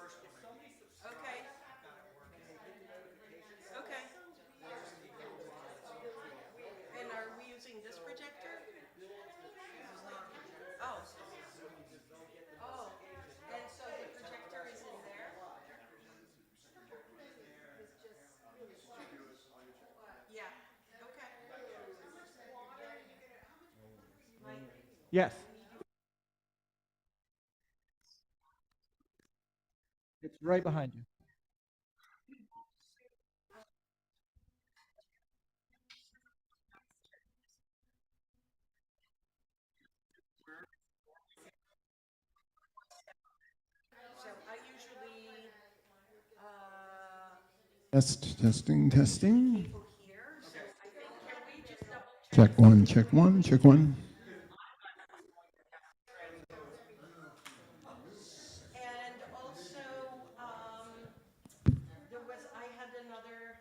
Okay. Okay. And are we using this projector? Oh. Oh. And so the projector is in there? Yeah. Okay. Yes. It's right behind you. So I usually Testing. people here. So I think can we just double check? Check one, check one, check one. And also, I had another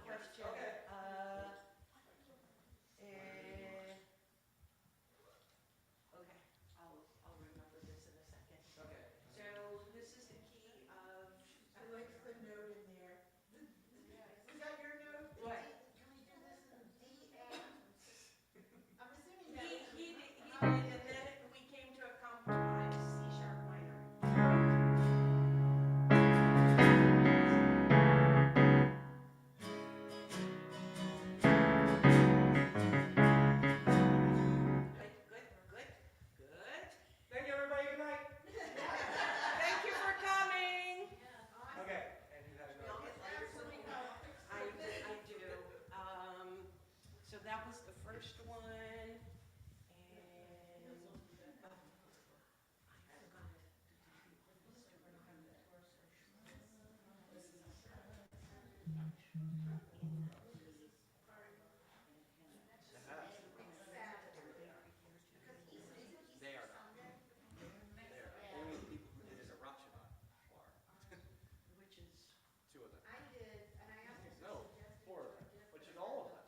question. Okay, I'll remember this in a second. Okay. So this is the key of. I like the note in there. Is that your note? What? Can we do this in D and? I'm assuming that. He did, and then we came to a compromise, C sharp minor. Good. Thank you, everybody. Good night. Thank you for coming. Okay. And you had another question? I do. So that was the first one, and They are not. They are only the people who did it a Rosh Hashanah are. which is Two of them. I did, and I asked if No, four of them, which is all of them.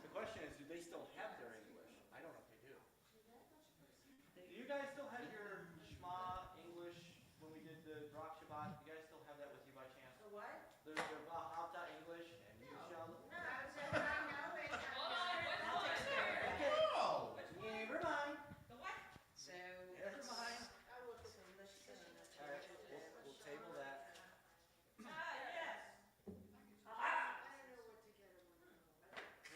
The question is, do they still have their English? I don't know if they do. Do you guys still have your Shema English when we did the Rosh Shabbat? Do you guys still have that with you by chance? the what? The Vahavta English and Yishal. No, I said, I know it. Oh, never mind. The what? So Never mind. I will look at All right, we'll table that. yes. I don't know what to get him.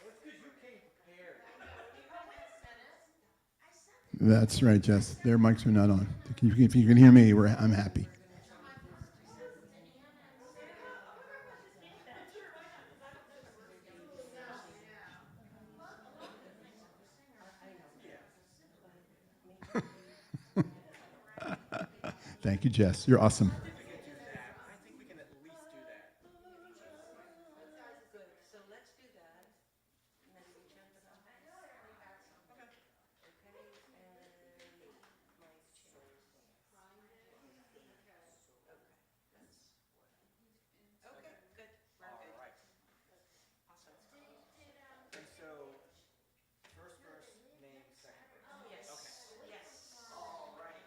Well, it's because you came prepared. That's right, Jess. Their mics are not on. If you can hear me, I'm happy. Thank you, Jess. You're awesome. I think we can do that. I think we can at least do that. Good. So let's do that. And then we jump it up. Okay. And mic check. Okay, good. We're All good. right. Awesome. And so, first verse, name, second verse. Yes. Okay. Yes. All right.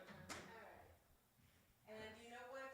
And you know what?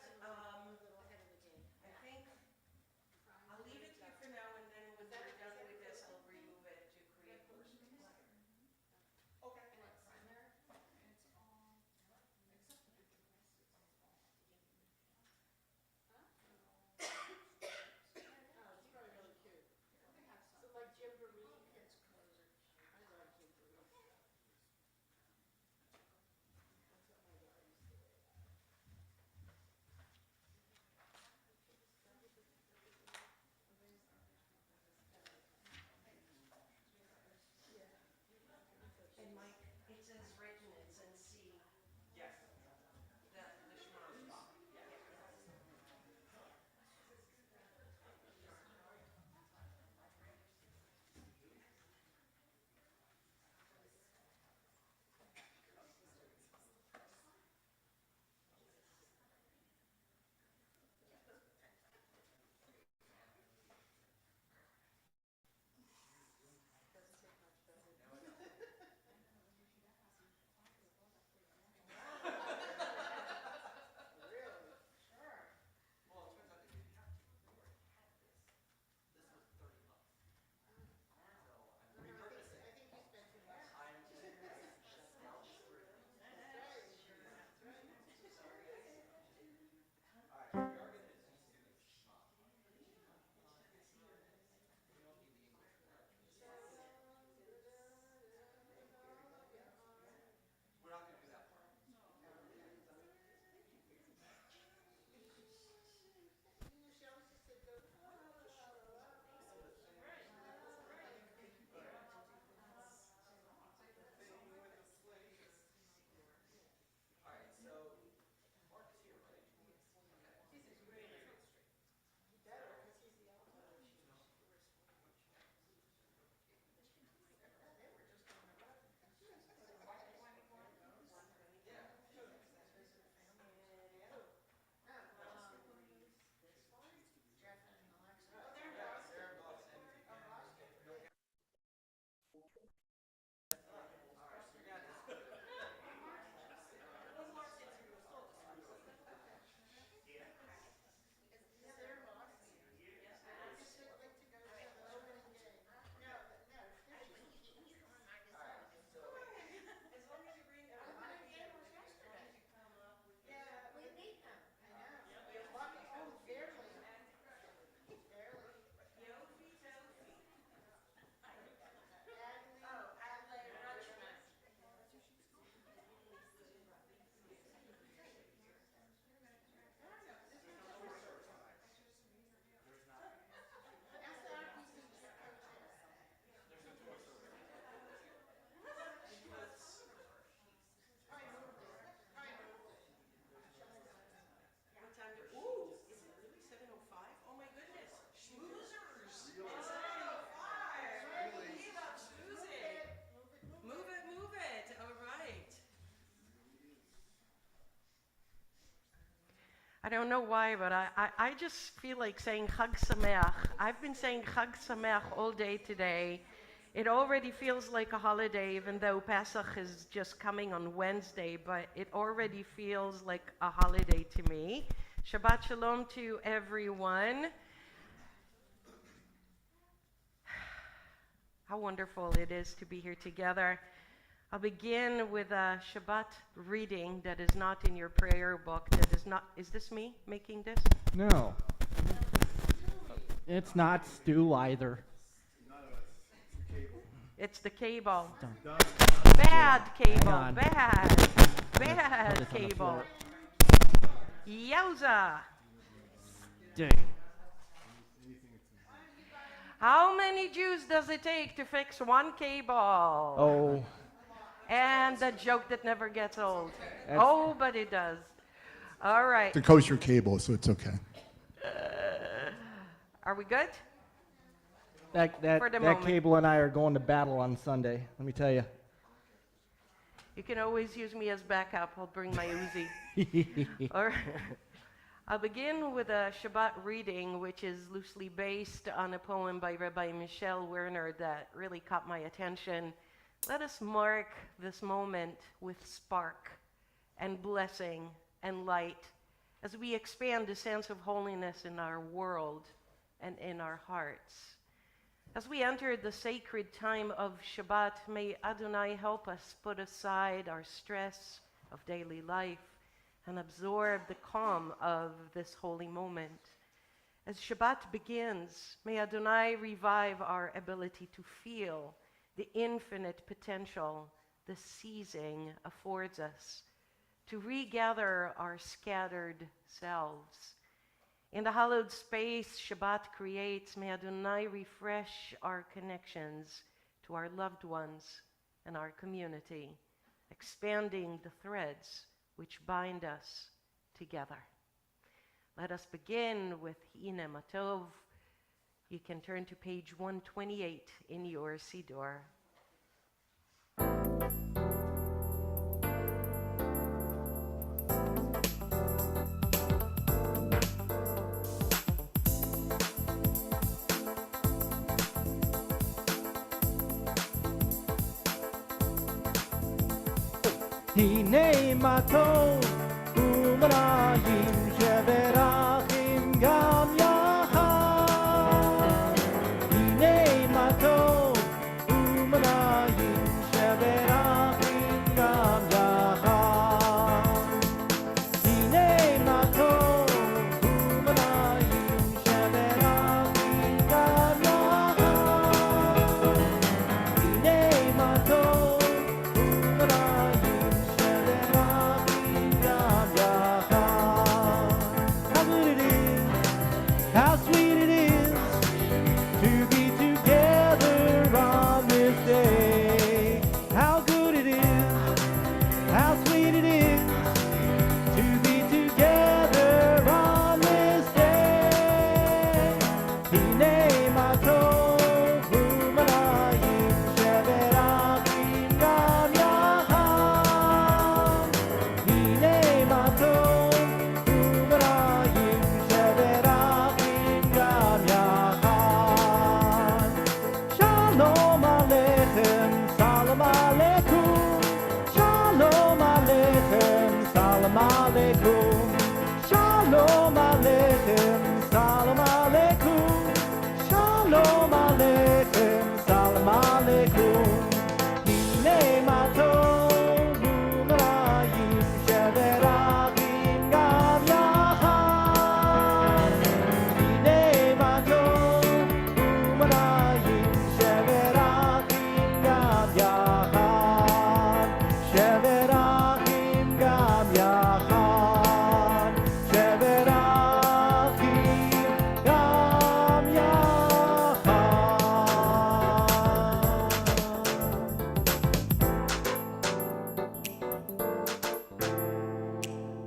I don't know why, but I just feel like saying Chag Sameach. I've been saying Chag Sameach all day today. It already feels like a holiday, even though Pesach is just coming on Wednesday, but it already feels like a holiday to me. Shabbat Shalom to everyone. How wonderful it is to be here together. I'll begin with a Shabbat reading that is not in your prayer book. That is not. Is this me making this? No. It's not Stu either. It's the cable. Dun. Bad cable. on. Bad. Put Bad this on the cable. floor. Yowza. Dang. How many Jews does it take to fix one cable? Oh. And the joke that never gets old. That's- Oh, but it does. All right. It's a kosher cable, so it's okay. Are we good? That For the moment. cable and I are going to battle on Sunday. Let me tell you. You can always use me as backup. I'll bring my Uzi. All right. I'll begin with a Shabbat reading, which is loosely based on a poem by Rabbi Michel Werner that really caught my attention. Let us mark this moment with spark and blessing and light as we expand the sense of holiness in our world and in our hearts. As we enter the sacred time of Shabbat, may Adonai help us put aside our stress of daily life and absorb the calm of this holy moment. As Shabbat begins, may Adonai revive our ability to feel the infinite potential the seizing affords us, to regather our scattered selves. In the hallowed space Shabbat creates, may Adonai refresh our connections to our loved ones and our community, expanding the threads which bind us together. Let us begin with Hine Matov. You can turn to page 128 in your Siddur. הנה מה טוב ומרעים שברחים גם יחד. הנה מה טוב ומרעים שברחים גם יחד. הנה מה טוב ומרעים שברחים גם יחד. הנה מה טוב ומרעים how sweet it is to be together on this day. How good it is, how sweet it is to be together on this day. Hine ma tov u'marayim sheberachim gam yachad. Hine ma tov u'marayim sheberachim gam yachad. Shalom aleichem, salam aleikum. Shalom aleichem, salam aleikum. Shalom aleichem, salam aleikum. Shalom aleichem, salam aleikum. Hine ma tov u'marayim sheberachim gam yachad. Hine ma tov u'marayim sheberachim gam yachad. Sheberachim gam yachad. Sheberachim gam yachad.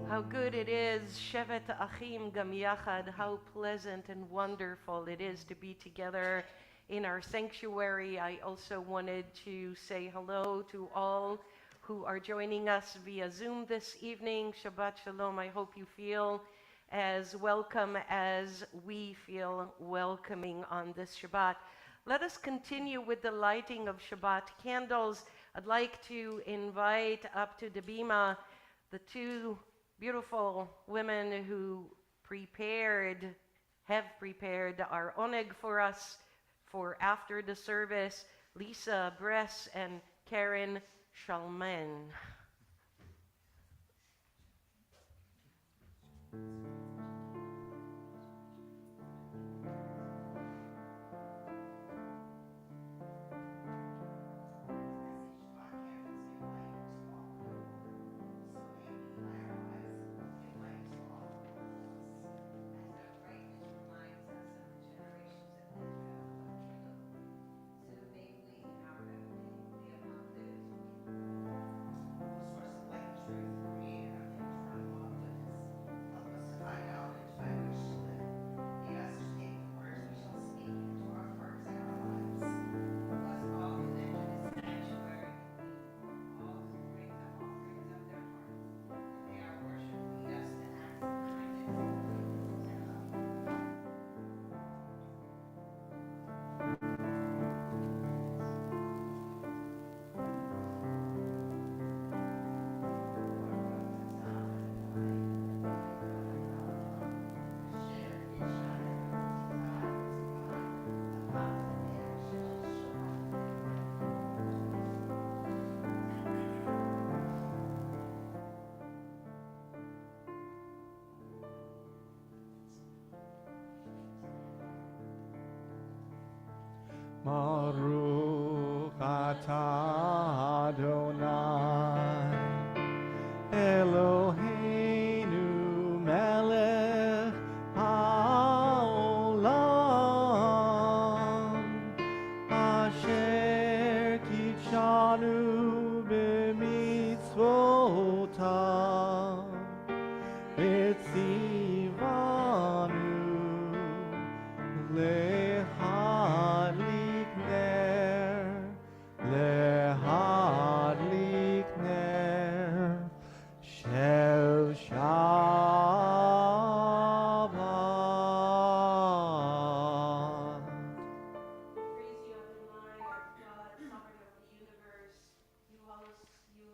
How good it is, Shevet Achim Gam Yachad, how pleasant and wonderful it is to be together in our sanctuary. I also wanted to say hello to all who are joining us via Zoom this evening. Shabbat Shalom. I hope you feel as welcome as we feel welcoming on this Shabbat. Let us continue with the lighting of Shabbat candles. I'd like to invite up to the bima the two beautiful women who have prepared our oneg for us for after the service, Lisa Bress and Karen Shalom. Baruch atah Adonai Eloheinu melech haolam asher kitshanu b'mitzvotav v'tzivanu lehadlik ner shel Shabbat. Praise you, Adonai, our God, sovereign of the universe. You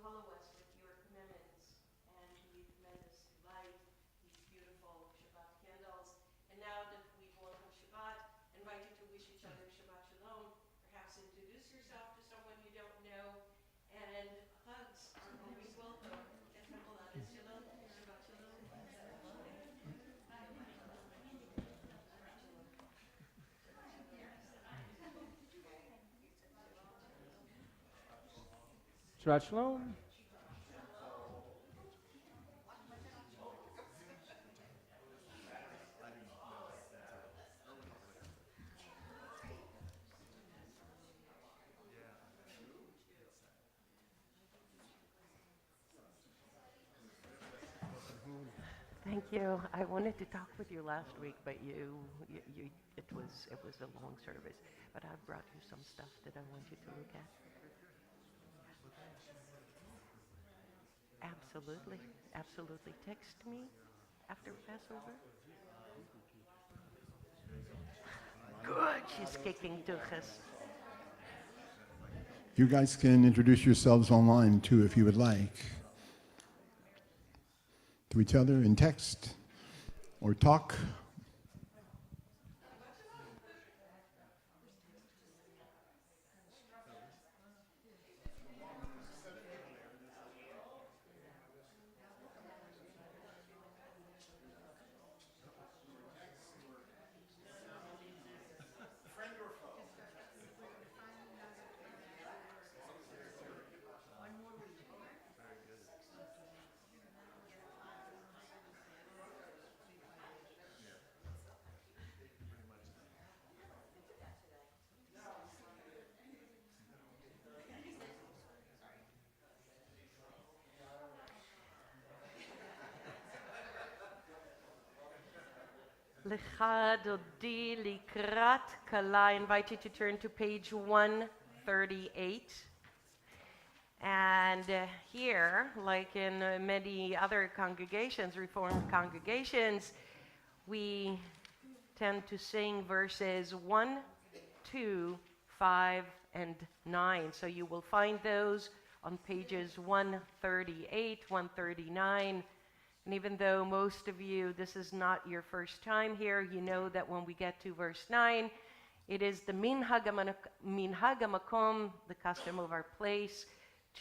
hallow us with your commandments, and you command us to light these beautiful Shabbat candles. And now that we've welcomed Shabbat, I invite you to wish each other Shabbat Shalom. Perhaps introduce yourself to someone you don't know, and hugs are always welcome. Shalom, Shabbat Shalom. Shabbat Shalom. Thank you. I wanted to talk with you last week, but it was a long service. But I brought you some stuff that I want you to look at. Absolutely, absolutely. Text me after Passover. Good. She's kicking tuchas. You guys can introduce yourselves online too if you would like. To each other in text or talk. Lecha dodi likrat kala. I invite you to turn to page 138. And here, like in many other congregations, Reformed congregations, we tend to sing verses 1, 2, 5, and 9. So you will find those on pages 138, 139. And even though most of you, this is not your first time here, you know that when we get to verse 9, it is the minhag hamakom, the custom of our place,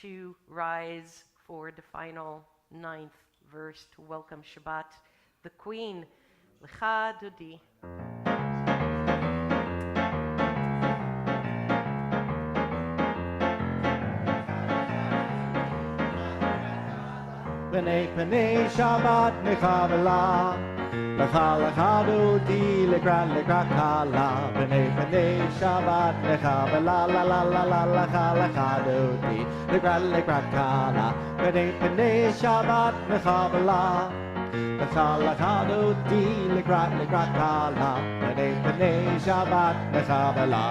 to rise for the final 9th verse to welcome Shabbat, the Queen. Lecha Dodi. B'nei B'nei Shabbat Mechavela Lecha Lecha Dodi Lekra Kala B'nei B'nei Shabbat Mechavela La La La La Lecha Lecha Dodi Lekra Kala B'nei B'nei Shabbat Mechavela Lecha Lecha Dodi Lekra Kala B'nei B'nei Shabbat Mechavela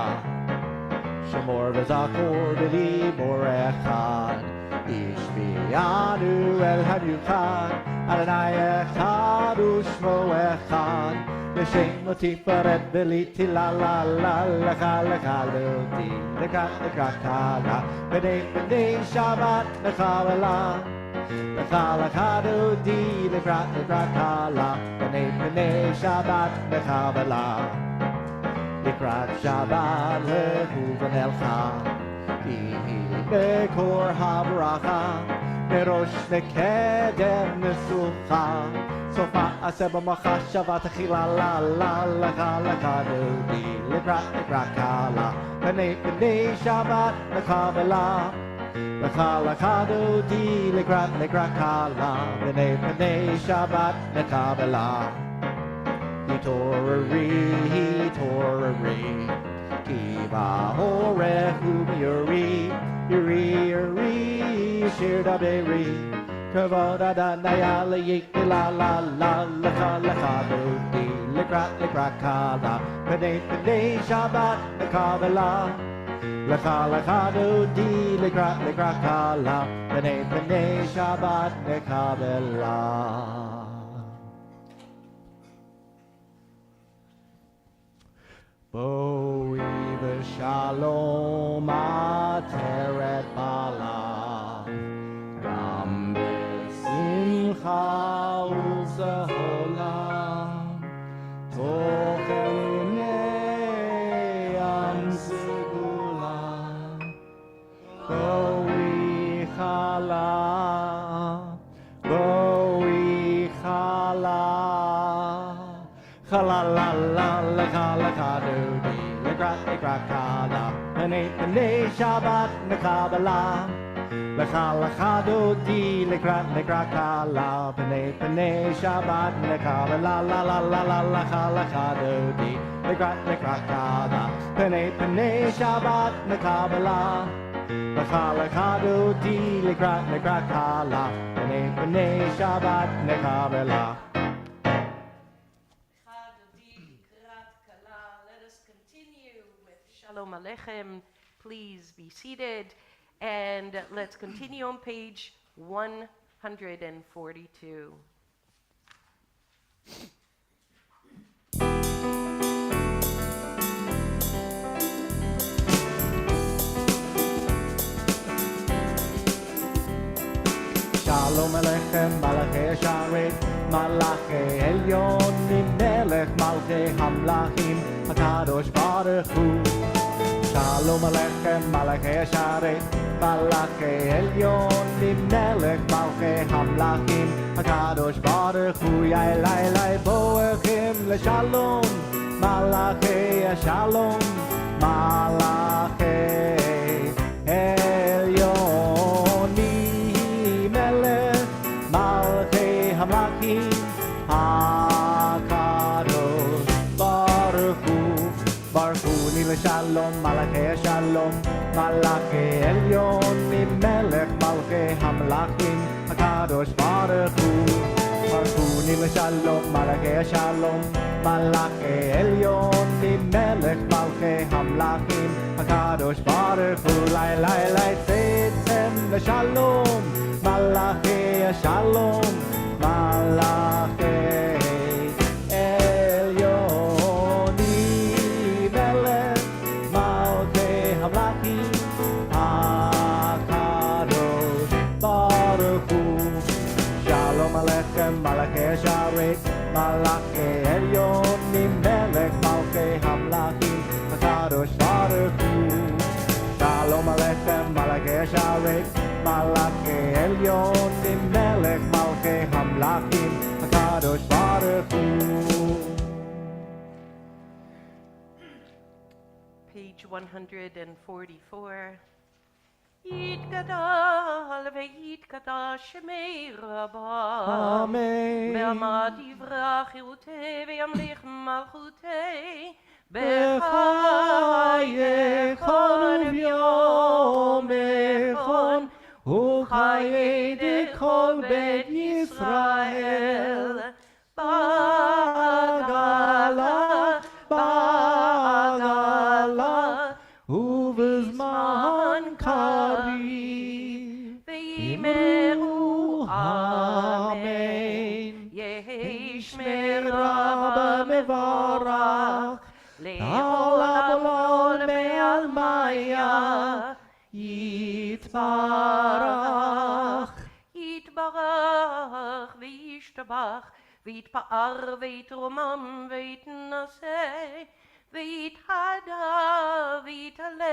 Shemor v'zachor v'limor echad Ish v'yanu el hadyuchad Adonai echad u'shmo echad V'shem v'tiferet v'liti la la la Lecha lecha loti lekra kala B'nei b'nei Shabbat mechavela Lecha lecha loti lekra kala B'nei b'nei Shabbat mechavela Likrat Shabbat lehuvan elcha Ihi bekor havracha Nerosh nekedem nesucha Sofa aseba machashavat achila la la Lecha lecha dodi likrat kala B'nei b'nei Shabbat mechavela Lecha lecha dodi likrat kala B'nei b'nei Shabbat mechavela Hitorari, Kiva Horehu Yuri, Shirda Beri, Kavoda Danayala Yik la la la, Lecha Dodi, Likra Kala, B'nei Shabbat Mechavela, Lecha Dodi, Likra Kala, B'nei Shabbat Mechavela. Boi v'shalom ateret bala Gam b'simcha u'zeholam Tochen yam segula Boi chala Chala la la lecha dodi Likra kala B'nei Shabbat mechavela Lecha dodi likra kala B'nei Shabbat mechavela La la la la lecha dodi likra kala B'nei Shabbat mechavela Lecha dodi likra kala B'nei Shabbat mechavela. Shalom Aleichem. Please be seated. And let's continue on page 142. Shalom Aleichem, Malachei Sharet, Malachei Elyonim, Melech Malchei Hamlachim, HaKadosh Baruch Hu. Shalom Aleichem, Malachei Sharet, Malachei Elyonim, Melech Malchei Hamlachim, HaKadosh Baruch Hu. Yaelai Boechim LeShalom, Malachei Shalom, Malachei Elyonim, Melech Malchei Hamlachim, HaKadosh Baruch Hu. Baruch Hu Nile Shalom, Malachei Shalom, Malachei Elyonim, Melech Malchei Hamlachim, HaKadosh Baruch Hu. מלכוני לשלום, מלאכי השלום, מלאכי עליונים, מלך מלכי המלכים, הקדוש ברוך הוא, לי צאתם לשלום, מלאכי השלום, מלאכי עליונים, מלך מלכי המלכים, הקדוש ברוך הוא. Shalom Aleichem, Malachei Hasharet, Malachei Elyonim, Melech Malchei Hamlachim, HaKadosh Baruch Hu. Shalom Aleichem, Malachei Hasharet, Malachei Elyonim, Melech Malchei Hamlachim, HaKadosh Baruch Hu. Page 144. יתגדל ויתקדש שמי רבה. Amen. בעמד יברח חירותי וימליך מלכותי. בחייכון וביומכון וחיי דכל בית ישראל. בעגלה, בעגלה, ובזמן קריב, ויאמרו אמן. יהי שמי שמרה רבה מבורך, לעולם עולם מעל מיה, יתברך. יתברך וישתבח ויתפאר ויתרומם ויתנשא ויתהדר ויתעלה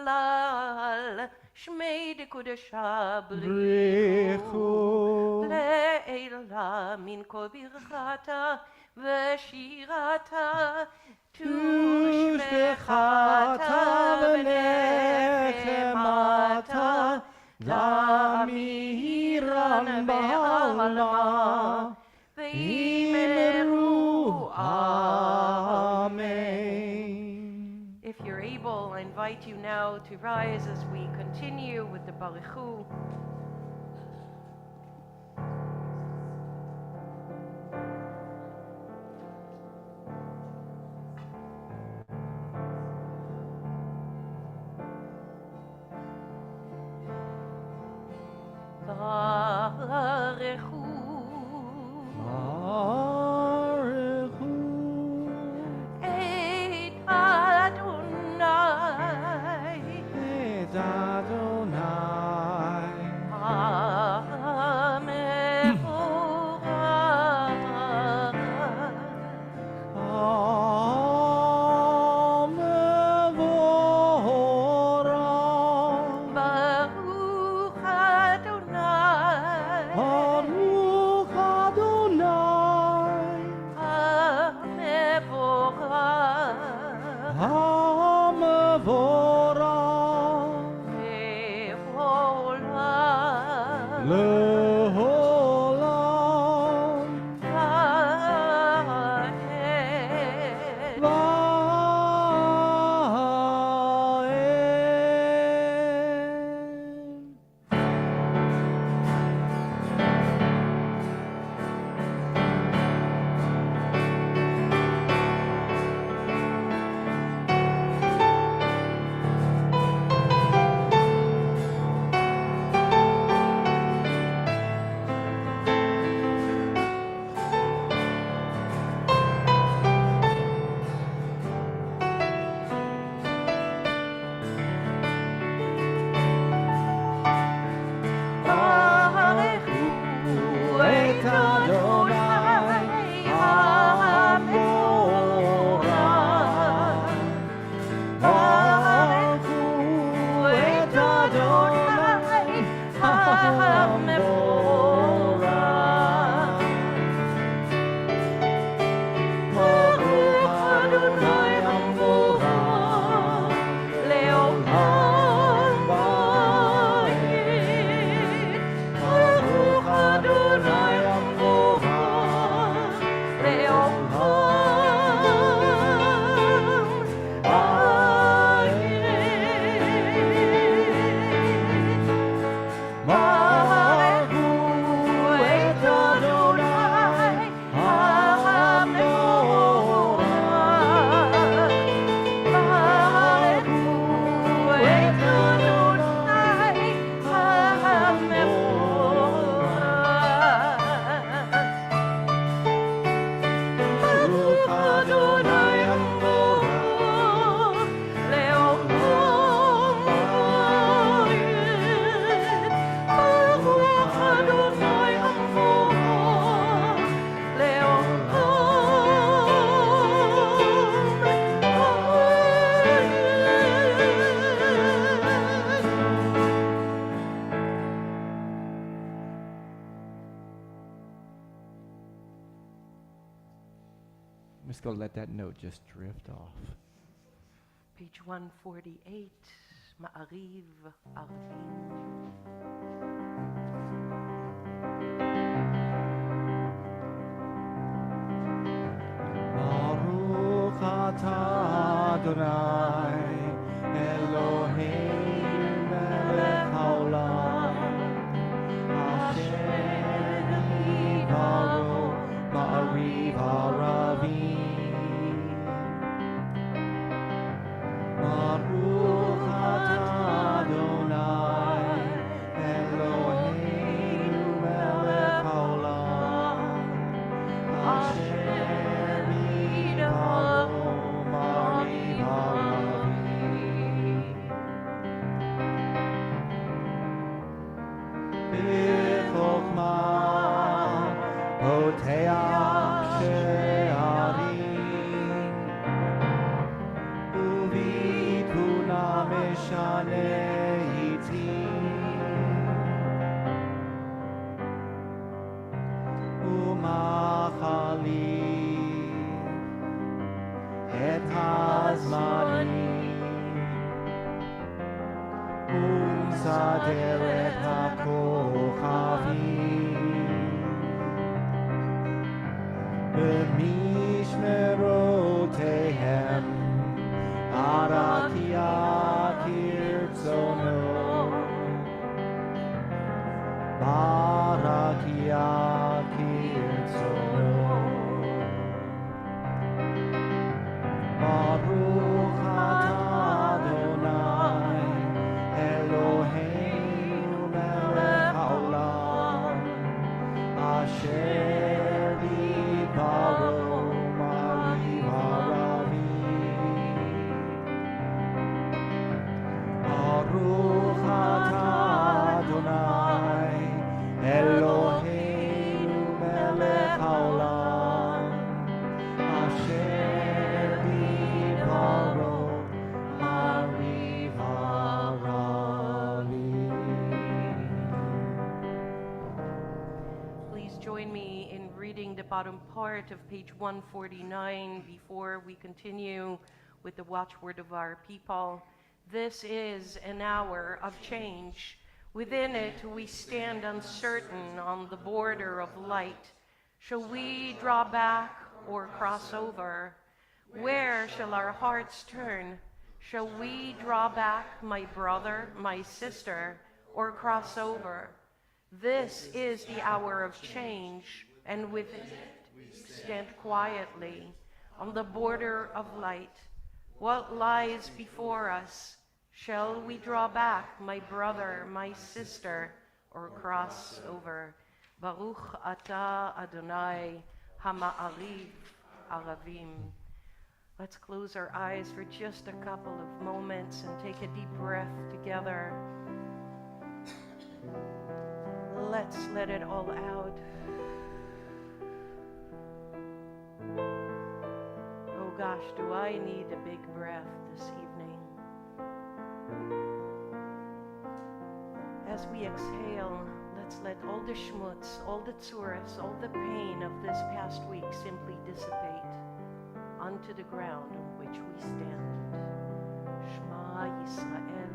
ויתהלל שמי דקודשה בריחו לעילה מן כל ברכתה ושירתה תושבחתה ונחמתה למירן בעלמה ויאמרו Amen. If you're able, I invite you now to rise as we continue with the Barichu. Barichu. Et Adonai. Et Adonai. Baruch Adonai. Baruch Adonai. Hamevorach. Le'olam. Le'olam. Va'ed. Va'ed. just going to let that note just drift off. Page 148, Ma'ariv Arvin. Baruch atah Adonai Eloheinu melech haolam Asher nivaro ma'ariv haravim Baruch atah Adonai Eloheinu melech haolam Asher Saderet HaKochavim B'mishmerotehem Arakia Kirtzono Barakia Kirtzono Baruch atah Adonai Eloheinu melech haolam Asher nivaro ma'ariv haravim Baruch atah Adonai Eloheinu melech haolam Asher nivaro ma'ariv haravim. Please join me in reading the bottom part of page 149 before we continue with the watchword of our people. This is an hour of change. Within it, we stand uncertain on the border of light. Shall we draw back or cross over? Where shall our hearts turn? Shall we draw back, my brother, my sister, or cross over? This is the hour of change, and with it we stand quietly on the border of light. What lies before us? Shall we draw back, my brother, my sister, or cross over? Baruch atah Adonai Hama'ariv Aravim. Let's close our eyes for just a couple of moments and take a deep breath together. Let's let it all out. Oh gosh, do I need a big breath this evening. As we exhale, let's let all the schmutz, all the tzuras, all the pain of this past week simply dissipate onto the ground on which we stand. Shema Yisrael.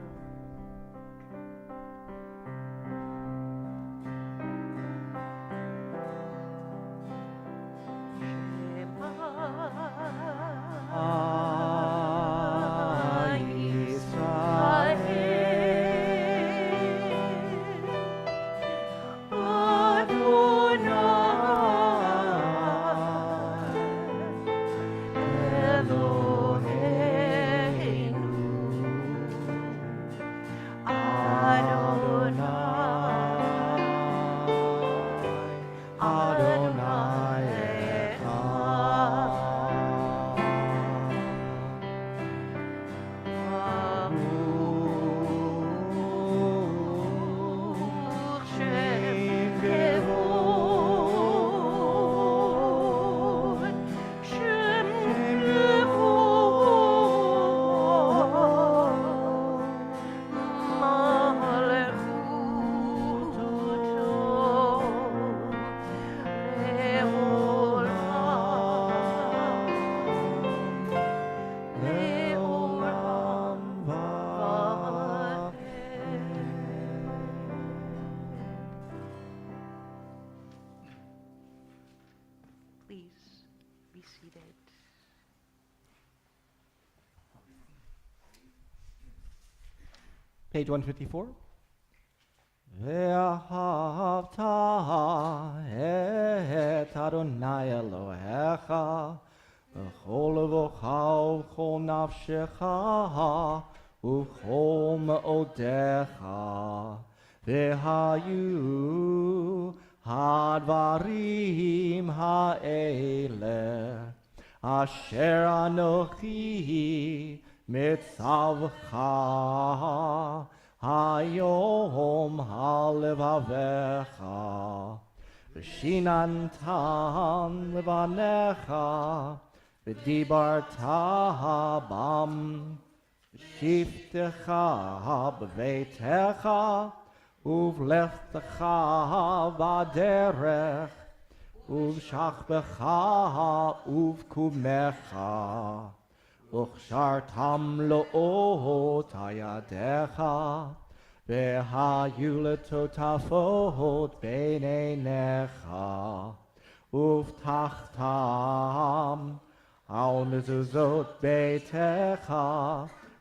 be seated. Page 154. ואהבת את אדוני אלוהיך בכל לבבך ובכל נפשך ובכל מאודיך, והיו הדברים האלה אשר אנוכי מצווך היום על לבביך, ושיננתם לבניך, ודיברת בם, בשבתך בביתך, ובלכתך בדרך, ובשכבך ובקומך, וכשרתם לאות ידיך, והיו לטוטפות בין עיניך, ובטחתם על מזוזות ביתך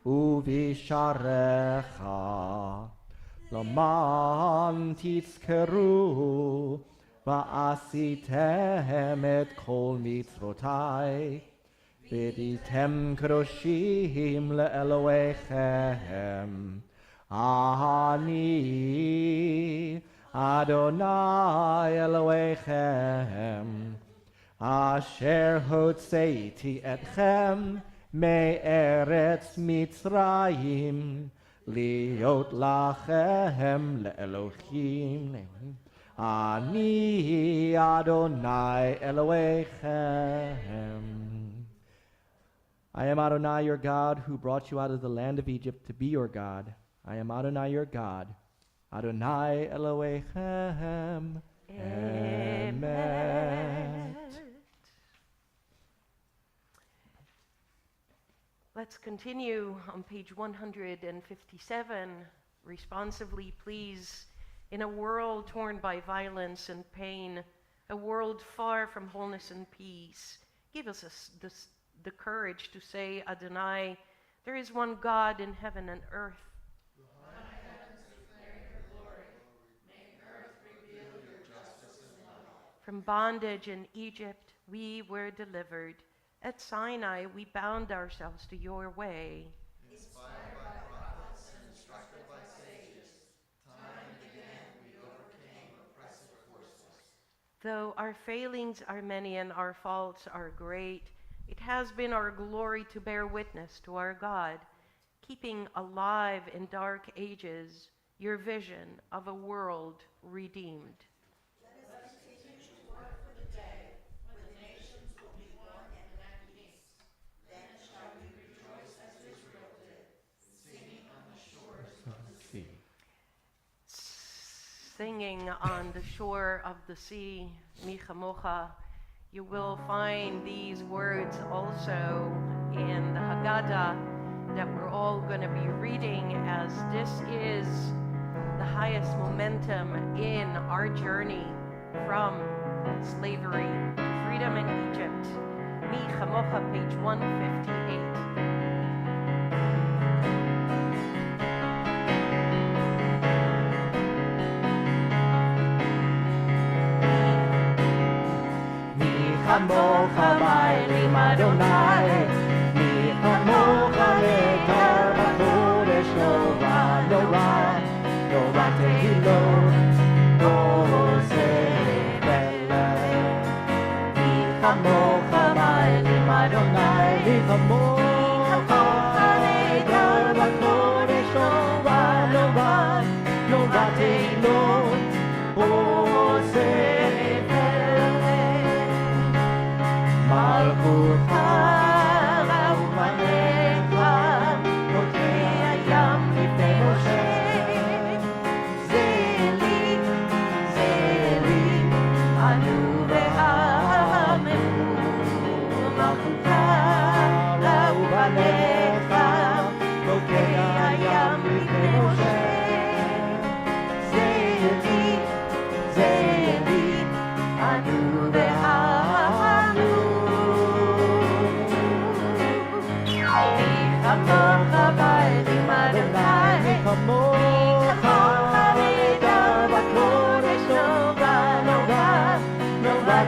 ובשעריך, למען תזכרו ועשיתם את כל מצוותי, והייתם קדושים לאלוהיכם. אני אדוני אלוהיכם, אשר הוצאתי אתכם מארץ מצרים, להיות לכם לאלוהים. אני אדוני אלוהיכם. I am Adonai your God, who brought you out of the land of Egypt to be your God. I am Adonai your God. Adonai Elohechem. Amen. Let's continue on page 157. Responsively, please. In a world torn by violence and pain, a world far from wholeness and peace, give us the courage to say, Adonai, there is one God in heaven and earth. From bondage in Egypt, we were delivered. At Sinai, we bound ourselves to your way. Inspired by prophets and instructed by sages, time and again we overcame oppressive forces. Though our failings are many and our faults are great, it has been our glory to bear witness to our God, keeping alive in dark ages your vision of a world redeemed. Let us continue to work for the day when the nations will be one and at peace. Then shall we rejoice as Israel did, singing on the shores of the sea. Singing on the shore of the sea, Meeka mocha. You will find these words also in the Haggadah that we're all going to be reading, as this is the highest momentum in our journey from slavery to freedom in Egypt. Meeka mocha, page 158. Mocha ba'elim Adonai, mi hamocha le'tar b'chodesh nora nora, nora tehilo, oseh beleh. Mi hamocha ba'elim Adonai, mi hamocha le'tar b'chodesh nora nora, nora tehilo, oseh beleh. Malchuta u'manecha, Moshe hayam lifnei Moshe, ze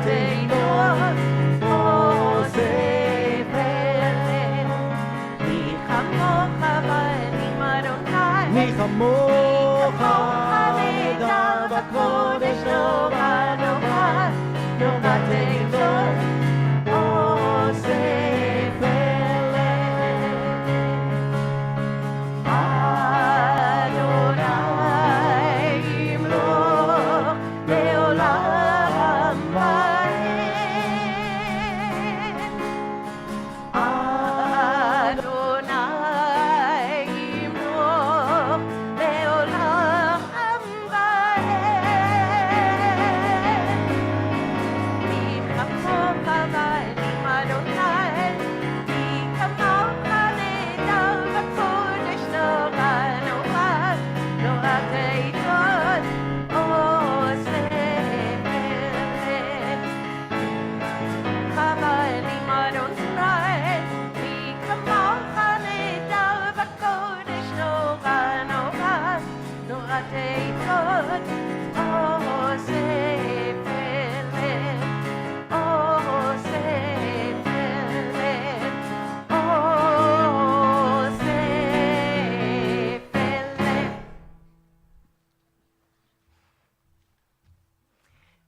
תידון עושה פלא מי כמוך בנים אדוני מי כמוך נהדר בקודש נורא נורא נורא תידון עושה פלא אדוני ימלוך לעולם ועד אדוני ימלוך לעולם ועד מי כמוך בנים אדוני מי כמוך נהדר בקודש נורא נורא נורא תידון עושה פלא בנים אדוני מי כמוך נהדר בקודש נורא נורא נורא תידון עושה פלא עושה פלא עושה פלא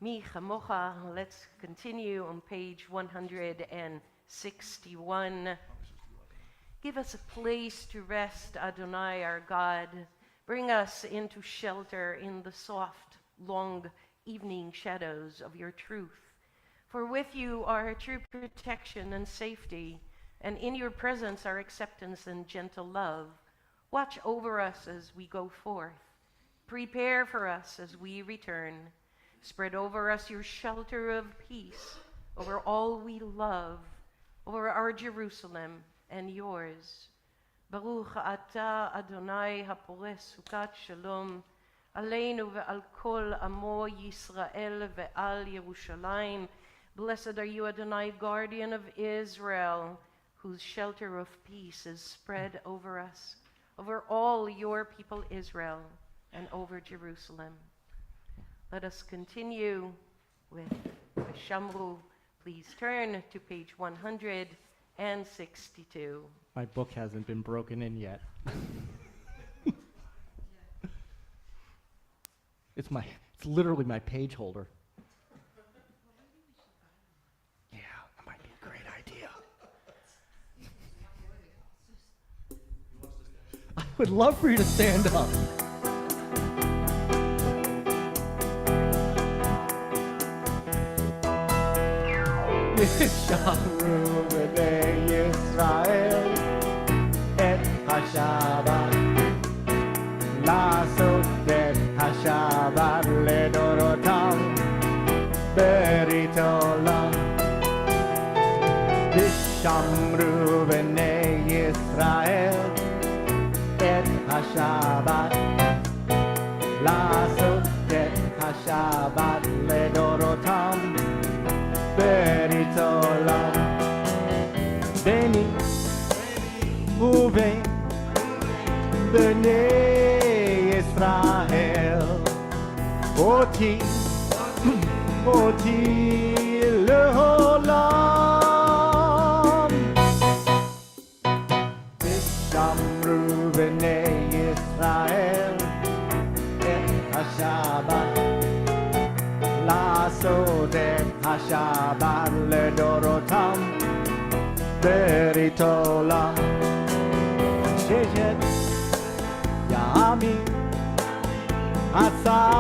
מי כמוך. Let's continue on page 161. Give us a place to rest, Adonai our God. Bring us into shelter in the soft, long evening shadows of your truth. For with you are true protection and safety, and in your presence are acceptance and gentle love. Watch over us as we go forth. Prepare for us as we return. Spread over us your shelter of peace, over all we love, over our Jerusalem and yours. Baruch ata Adonai hapores sukat shalom aleinu ve'al kol amo Yisrael ve'al Yerushalayim. Blessed are you, Adonai, guardian of Israel, whose shelter of peace is spread over us, over all your people Israel, and over Jerusalem. Let us continue with Shamru. Please turn to page 162. My book hasn't been broken in yet. It's literally my page holder. Yeah, that might be a great idea. I would love for you to stand up. ישמרו בני ישראל את השבת, לעשות את השבת לדורותם ברית עולם. ישמרו בני ישראל את השבת, לעשות את השבת לדורותם ברית עולם. ביני ובין בני ישראל אותי לעולם. ושמרו בני ישראל את השבת, לעשות את השבת לדורותם ברית עולם. ששת ימים עשה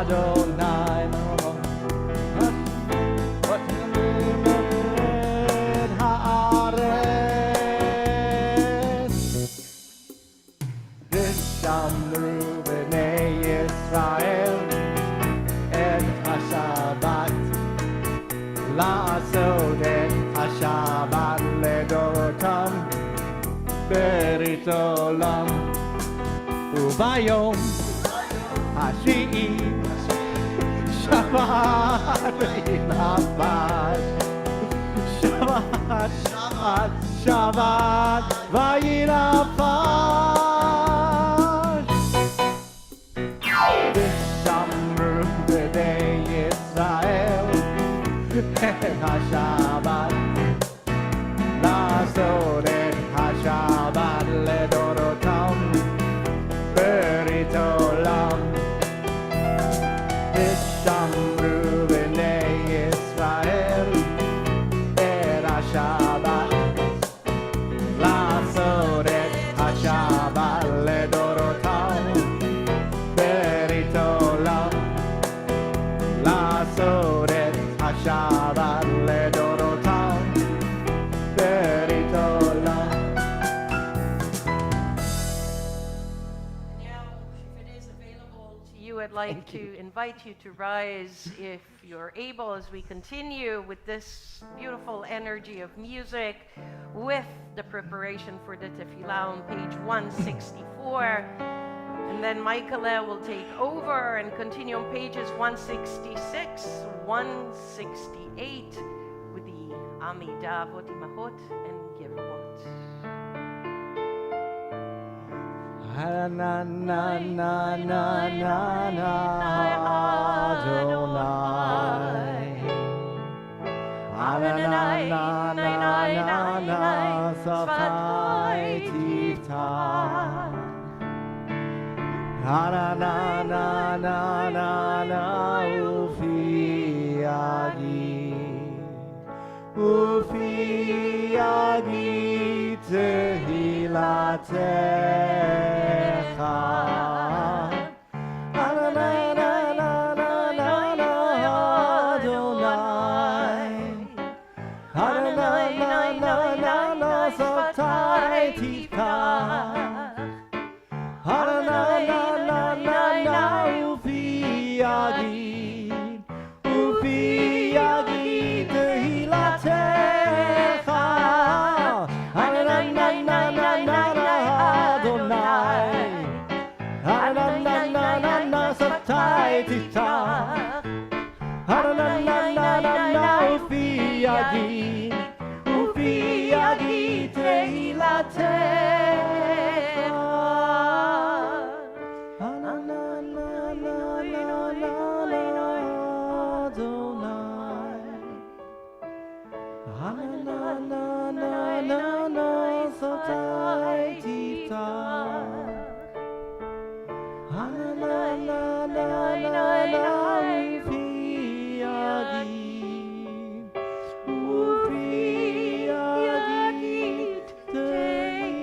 אדוני את הארץ. ושמרו בני ישראל את השבת, לעשות את השבת לדורותם ברית עולם. וביום השביעי שבת וינפש, שבת וינפש. ושמרו בני ישראל השבת, לעשות את השבת לדורותם, ברית עולם. ושמרו בני ישראל את השבת, לעשות את השבת לדורותם, ברית עולם. לעשות את השבת לדורותם, ברית עולם. Now, if it is available to you, I'd like to invite you to rise if you're able as we continue with this beautiful energy of music with the preparation for the tefillah on page 164. And then Michaela will take over and continue on pages 166, 168 with the Amidah, Votimachot, and Gevurot. Na na na na na na Adonai. Adonai na na na na Safai Tiftach. Na na na na na na na Ufi Agi Tehilatecha. Adonai na na na na na Adonai. Adonai na na na na Safai Tiftach. Adonai na na na na Ufi Agi Tehilatecha. Adonai na na na na na Adonai. Adonai na na na na Safai Tiftach. Adonai na na na na Ufi Agi Tehilatecha.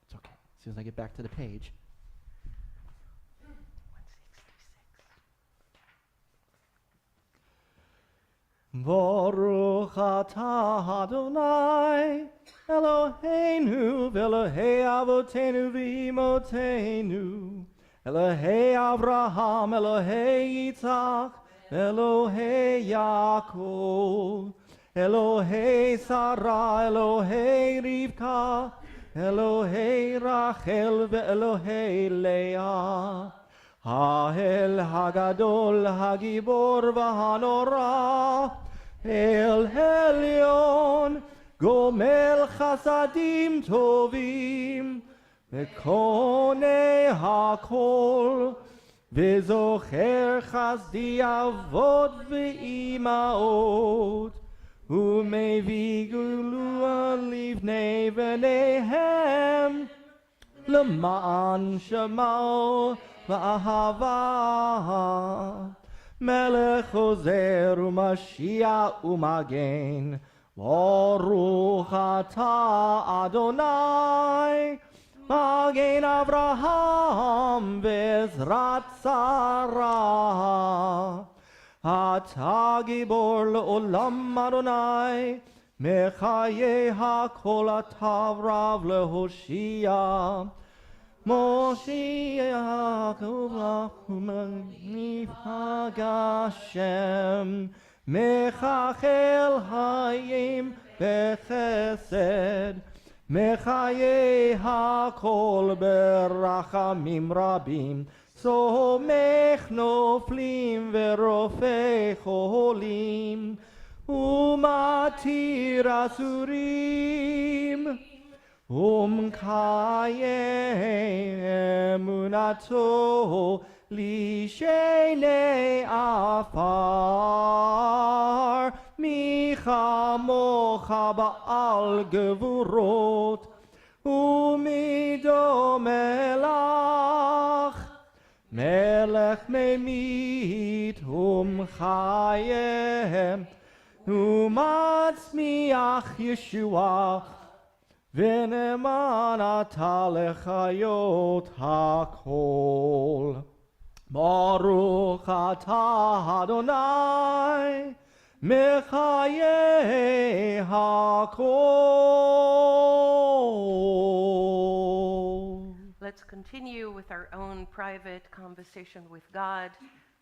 It's okay. As soon as I get back to the page. Baruch atah Adonai Eloheinu v'Elohei avotenu v'imotenu Elohei Avraham Elohei Yitzhak Elohei Yaakov Elohei Sarah Elohei Rivka Elohei Rachel v'Elohei Leah Ha'el Hagadol Hagibor v'Hanora El Elyon Gomel Chasadim Tovim V'konei HaKol V'zocher Chasdi Avot V'imaot U'mevi Gulua Livnei V'neihem L'ma'an Shemao V'ahava Melech Ozer U'Mashiach U'Magen Baruch atah Adonai Magen Avraham V'ezrat Sarah Atah Gibor L'olam Adonai Mechaye HaKol Atav Rav Lehoshia Moshiach U'Magniv HaGashem Mechachel Hayim Bechesed Mechaye HaKol Berachamim Rabim Somech Noflim Verofei Cholim Umatir Asurim Umkaye emunato lishene afar micha mocha ba'al gevurot umido melach melech memit umchayem umatzmiach Yeshua v'neman ata lechayot hakol. Baruch atah Adonai mechaye hakol. Let's continue with our own private conversation with God,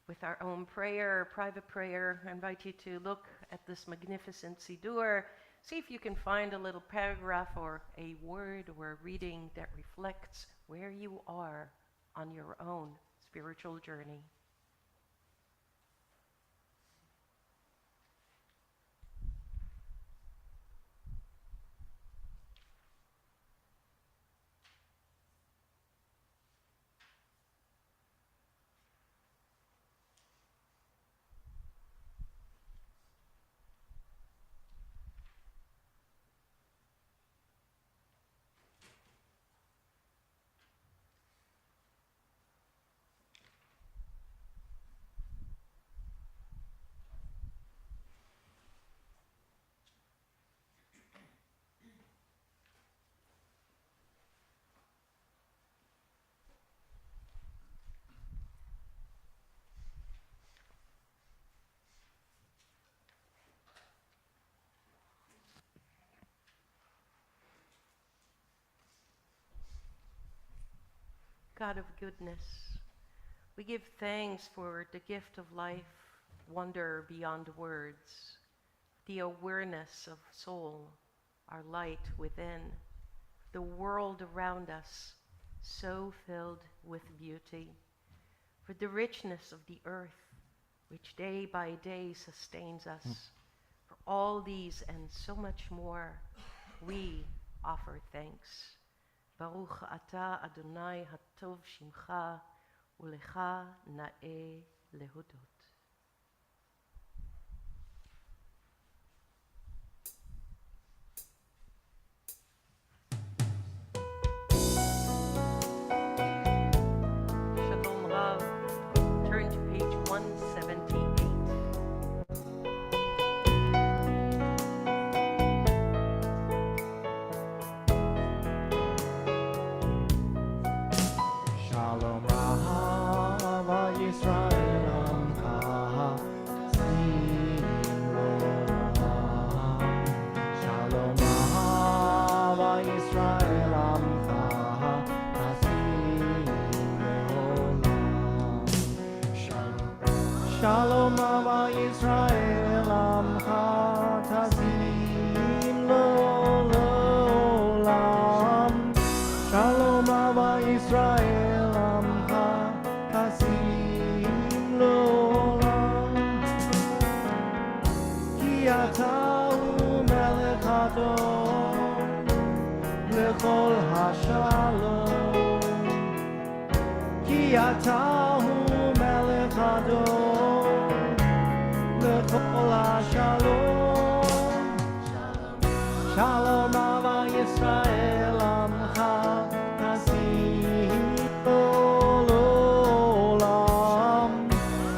with our own prayer, private prayer. I invite you to look at this magnificent Siddur. See if you can find a little paragraph or a word or a reading that reflects where you are on your own spiritual journey. God of goodness, we give thanks for the gift of life, wonder beyond words, the awareness of soul, our light within, the world around us, so filled with beauty, for the richness of the earth, which day by day sustains us. For all these and so much more, we offer thanks. Baruch atah Adonai hatov shimcha ulecha na'eh lehodot. Shalom Rav, turn to page 178. Shalom Rahava Yisrael Amcha Simerly. Shalom Rahava Yisrael Amcha Simerly. Shalom Rahava Yisrael Amcha Simerly. Shalom Rabbi Israel Amcha Tasim L'olam Ki Ata Hu Melech Adon L'chol HaShalom Ki Ata Hu Melech Adon L'chol HaShalom Shalom Rabbi Israel Amcha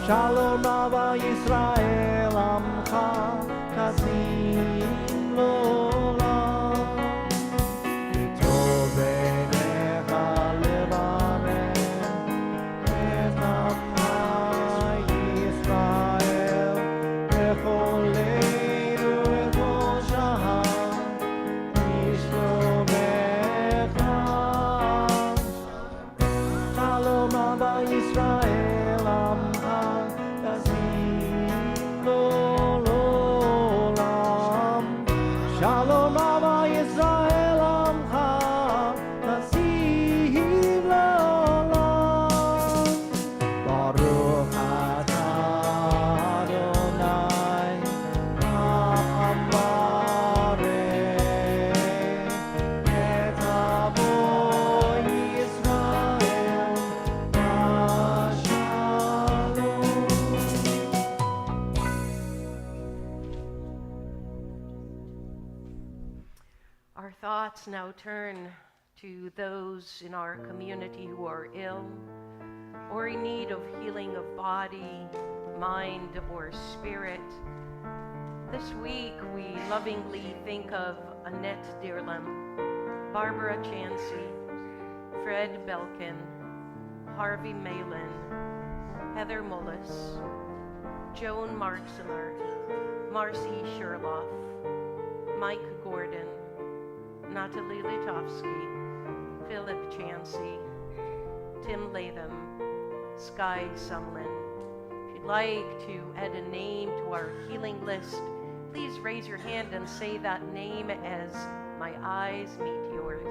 Shalom Rabbi Yisrael Amcha Kasim L'olam Yitov B'necha Levarech Et Our thoughts now turn to those in our community who are ill or in need of healing of body, mind, or spirit. This week, we lovingly think of Annette Dearlam, Barbara Chansey, Fred Belkin, Harvey Malin, Heather Mullis, Joan Marksimer, Marcy Sherloff, Mike Gordon, Natalie Litovsky, Philip Chansey, Tim Latham, Sky Sumlin. If you'd like to add a name to our healing list, please raise your hand and say that name as my eyes meet yours.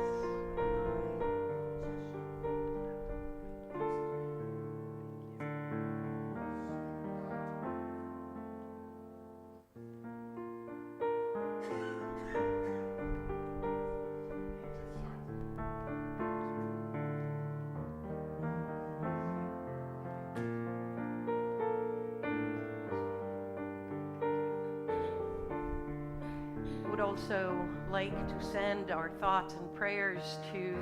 Would also like to send our thoughts and prayers to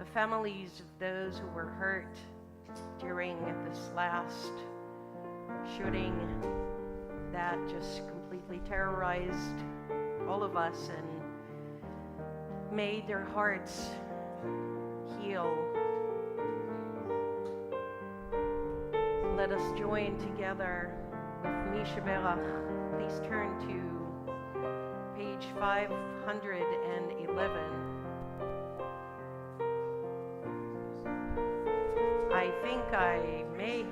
the families of those who were hurt during this last shooting that just completely terrorized all of us and made their hearts heal. Let us join together with Misha Berach. Please turn to page 511. I think I may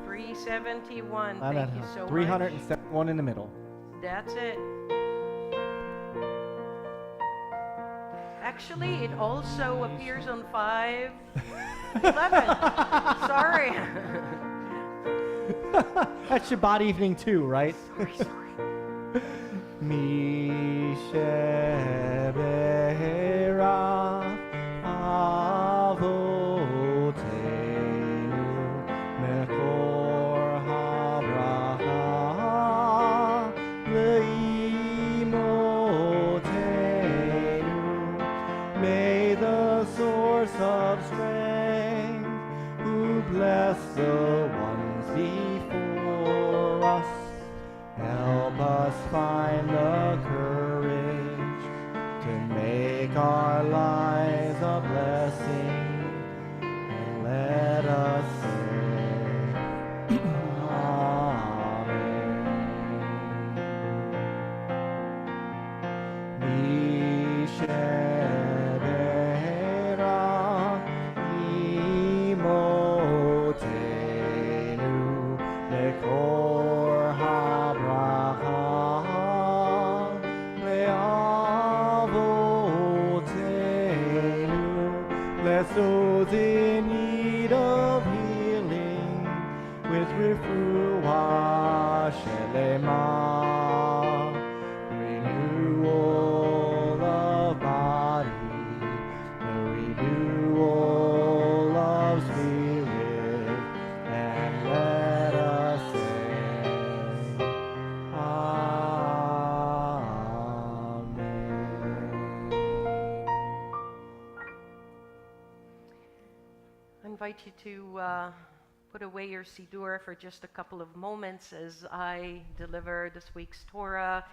371. Thank you so much. 371 in the middle. That's it. Actually, it also appears on 511. Sorry. That's Shabbat evening too, right? Sorry. Mi shebera avotenu mekor habracha leimotenu. May the source of strength, who bless the ones before us, help us find the courage to make our lives a blessing, and let us say, Amen. Mi shebera imotenu lekor habracha leavotenu. Bless those in need of healing with refuah shelema, renewal of body, the renewal of spirit, and let us say, Amen. I invite you to put away your Siddur for just a couple of moments as I deliver this week's Torah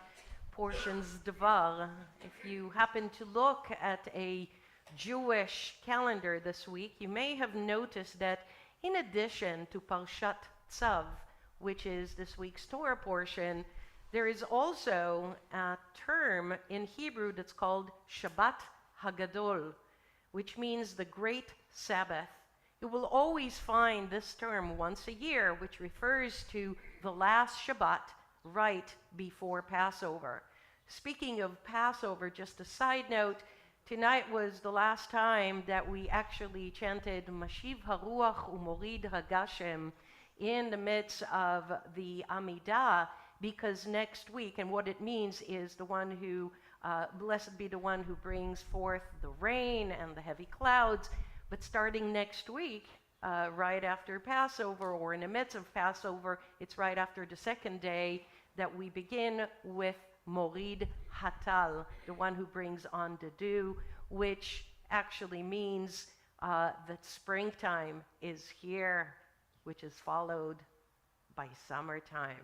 portions Devar. If you happen to look at a Jewish calendar this week, you may have noticed that in addition to Parshat Tzav, which is this week's Torah portion, there is also a term in Hebrew that's called Shabbat Hagadol, which means the Great Sabbath. You will always find this term once a year, which refers to the last Shabbat right before Passover. Speaking of Passover, just a side note, tonight was the last time that we actually chanted Mashiv Haruach Umorid Hagashem in the midst of the Amidah, because next week, and what it means is the one who, blessed be the one who brings forth the rain and the heavy clouds. But starting next week, right after Passover, or in the midst of Passover, it's right after the second day, that we begin with Morid Hatal, the one who brings on the dew, which actually means that springtime is here, which is followed by summertime.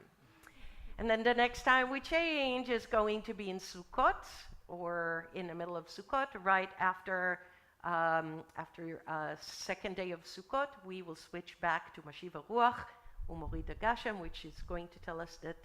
And then the next time we change is going to be in Sukkot, or in the middle of Sukkot, right after second day of Sukkot. We will switch back to Mashiva Ruach, Umorid Gashem, which is going to tell us that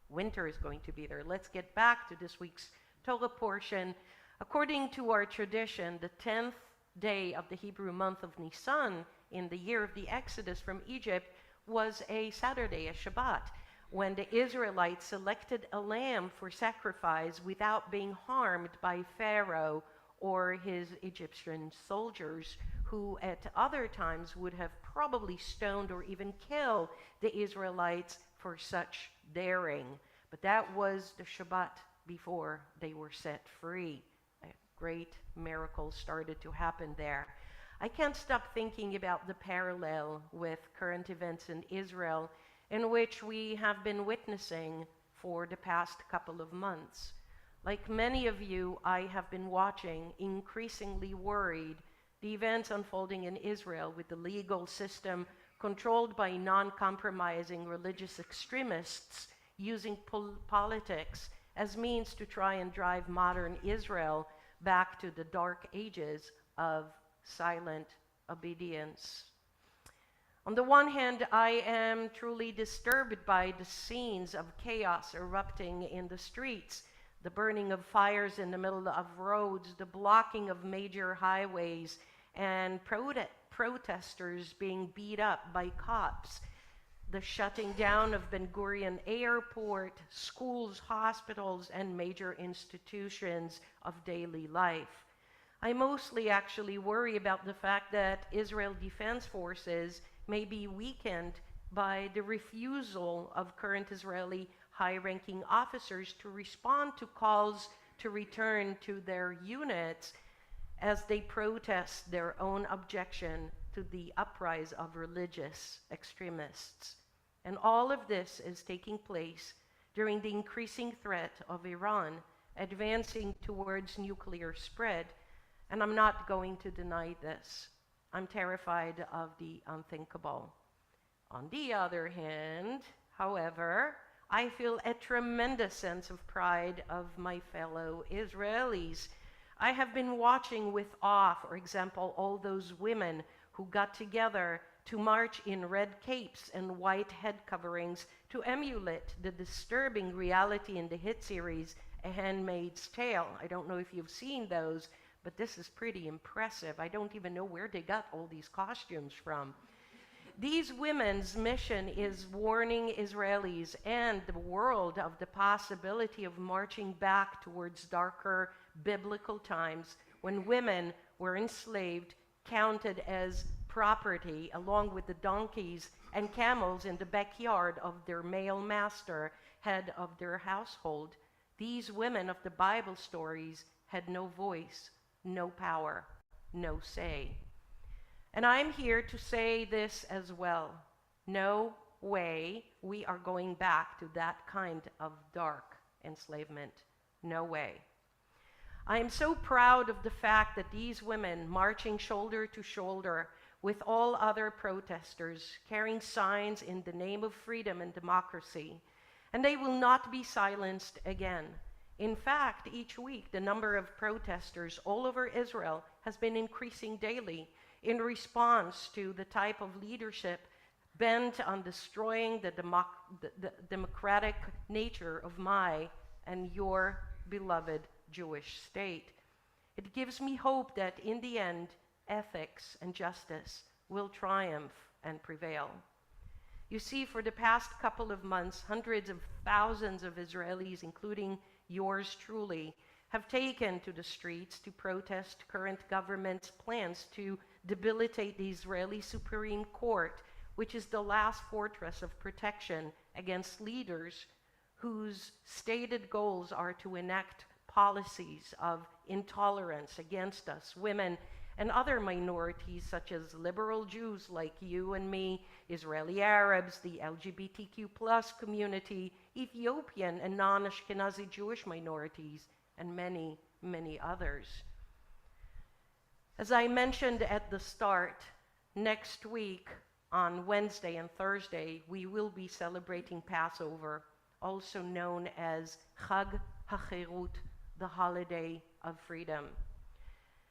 winter is going to be there. Let's get back to this week's Torah portion. According to our tradition, the 10th day of the Hebrew month of Nisan in the year of the Exodus from Egypt was a Saturday, a Shabbat, when the Israelites selected a lamb for sacrifice without being harmed by Pharaoh or his Egyptian soldiers, who at other times would have probably stoned or even killed the Israelites for such daring. But that was the Shabbat before they were set free. A great miracle started to happen there. I can't stop thinking about the parallel with current events in Israel, in which we have been witnessing for the past couple of months. Like many of you, I have been watching, increasingly worried, the events unfolding in Israel with the legal system controlled by non-compromising religious extremists using politics as means to try and drive modern Israel back to the dark ages of silent obedience. On the one hand, I am truly disturbed by the scenes of chaos erupting in the streets, the burning of fires in the middle of roads, the blocking of major highways, and protesters being beat up by cops, the shutting down of Ben Gurion Airport, schools, hospitals, and major institutions of daily life. I mostly actually worry about the fact that Israel Defense Forces may be weakened by the refusal of current Israeli high-ranking officers to respond to calls to return to their units as they protest their own objection to the uprise of religious extremists. And all of this is taking place during the increasing threat of Iran advancing towards nuclear spread. And I'm not going to deny this. I'm terrified of the unthinkable. On the other hand, however, I feel a tremendous sense of pride of my fellow Israelis. I have been watching with awe, for example, all those women who got together to march in red capes and white head coverings to emulate the disturbing reality in the hit series A Handmaid's Tale. I don't know if you've seen those, but this is pretty impressive. I don't even know where they got all these costumes from. These women's mission is warning Israelis and the world of the possibility of marching back towards darker biblical times when women were enslaved, counted as property, along with the donkeys and camels in the backyard of their male master, head of their household. These women of the Bible stories had no voice, no power, no say. And I'm here to say this as well. No way we are going back to that kind of dark enslavement. No way. I am so proud of the fact that these women marching shoulder to shoulder with all other protesters, carrying signs in the name of freedom and democracy, and they will not be silenced again. In fact, each week the number of protesters all over Israel has been increasing daily in response to the type of leadership bent on destroying the democratic nature of my and your beloved Jewish state. It gives me hope that in the end, ethics and justice will triumph and prevail. You see, for the past couple of months, hundreds of thousands of Israelis, including yours truly, have taken to the streets to protest current government's plans to debilitate the Israeli Supreme Court, which is the last fortress of protection against leaders whose stated goals are to enact policies of intolerance against us, women, and other minorities such as liberal Jews like you and me, Israeli Arabs, the LGBTQ plus community, Ethiopian and non-Ashkenazi Jewish minorities, and many, many others. As I mentioned at the start, next week on Wednesday and Thursday, we will be celebrating Passover, also known as Chag HaCherut, the holiday of freedom.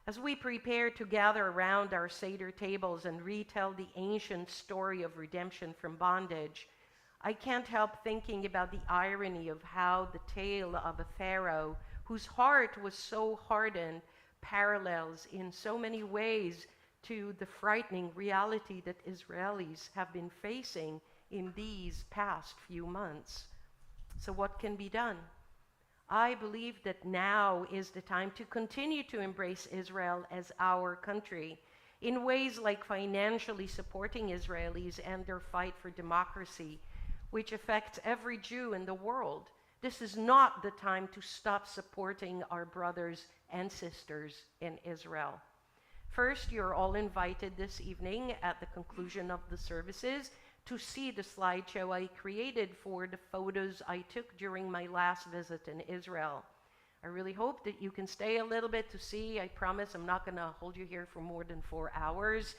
As we prepare to gather around our Seder tables and retell the ancient story of redemption from bondage, I can't help thinking about the irony of how the tale of a Pharaoh whose heart was so hardened parallels in so many ways to the frightening reality that Israelis have been facing in these past few months. So what can be done? I believe that now is the time to continue to embrace Israel as our country in ways like financially supporting Israelis and their fight for democracy, which affects every Jew in the world. This is not the time to stop supporting our brothers and sisters in Israel. First, you're all invited this evening at the conclusion of the services to see the slideshow I created for the photos I took during my last visit in Israel. I really hope that you can stay a little bit to see. I promise I'm not going to hold you here for more than 4 hours.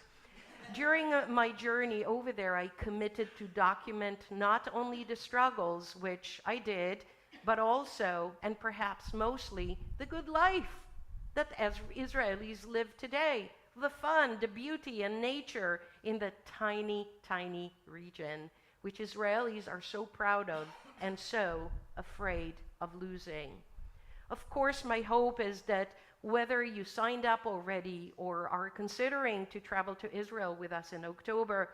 During my journey over there, I committed to document not only the struggles, which I did, but also, and perhaps mostly, the good life that as Israelis live today, the fun, the beauty, and nature in the tiny, tiny region, which Israelis are so proud of and so afraid of losing. Of course, my hope is that whether you signed up already or are considering to travel to Israel with us in October,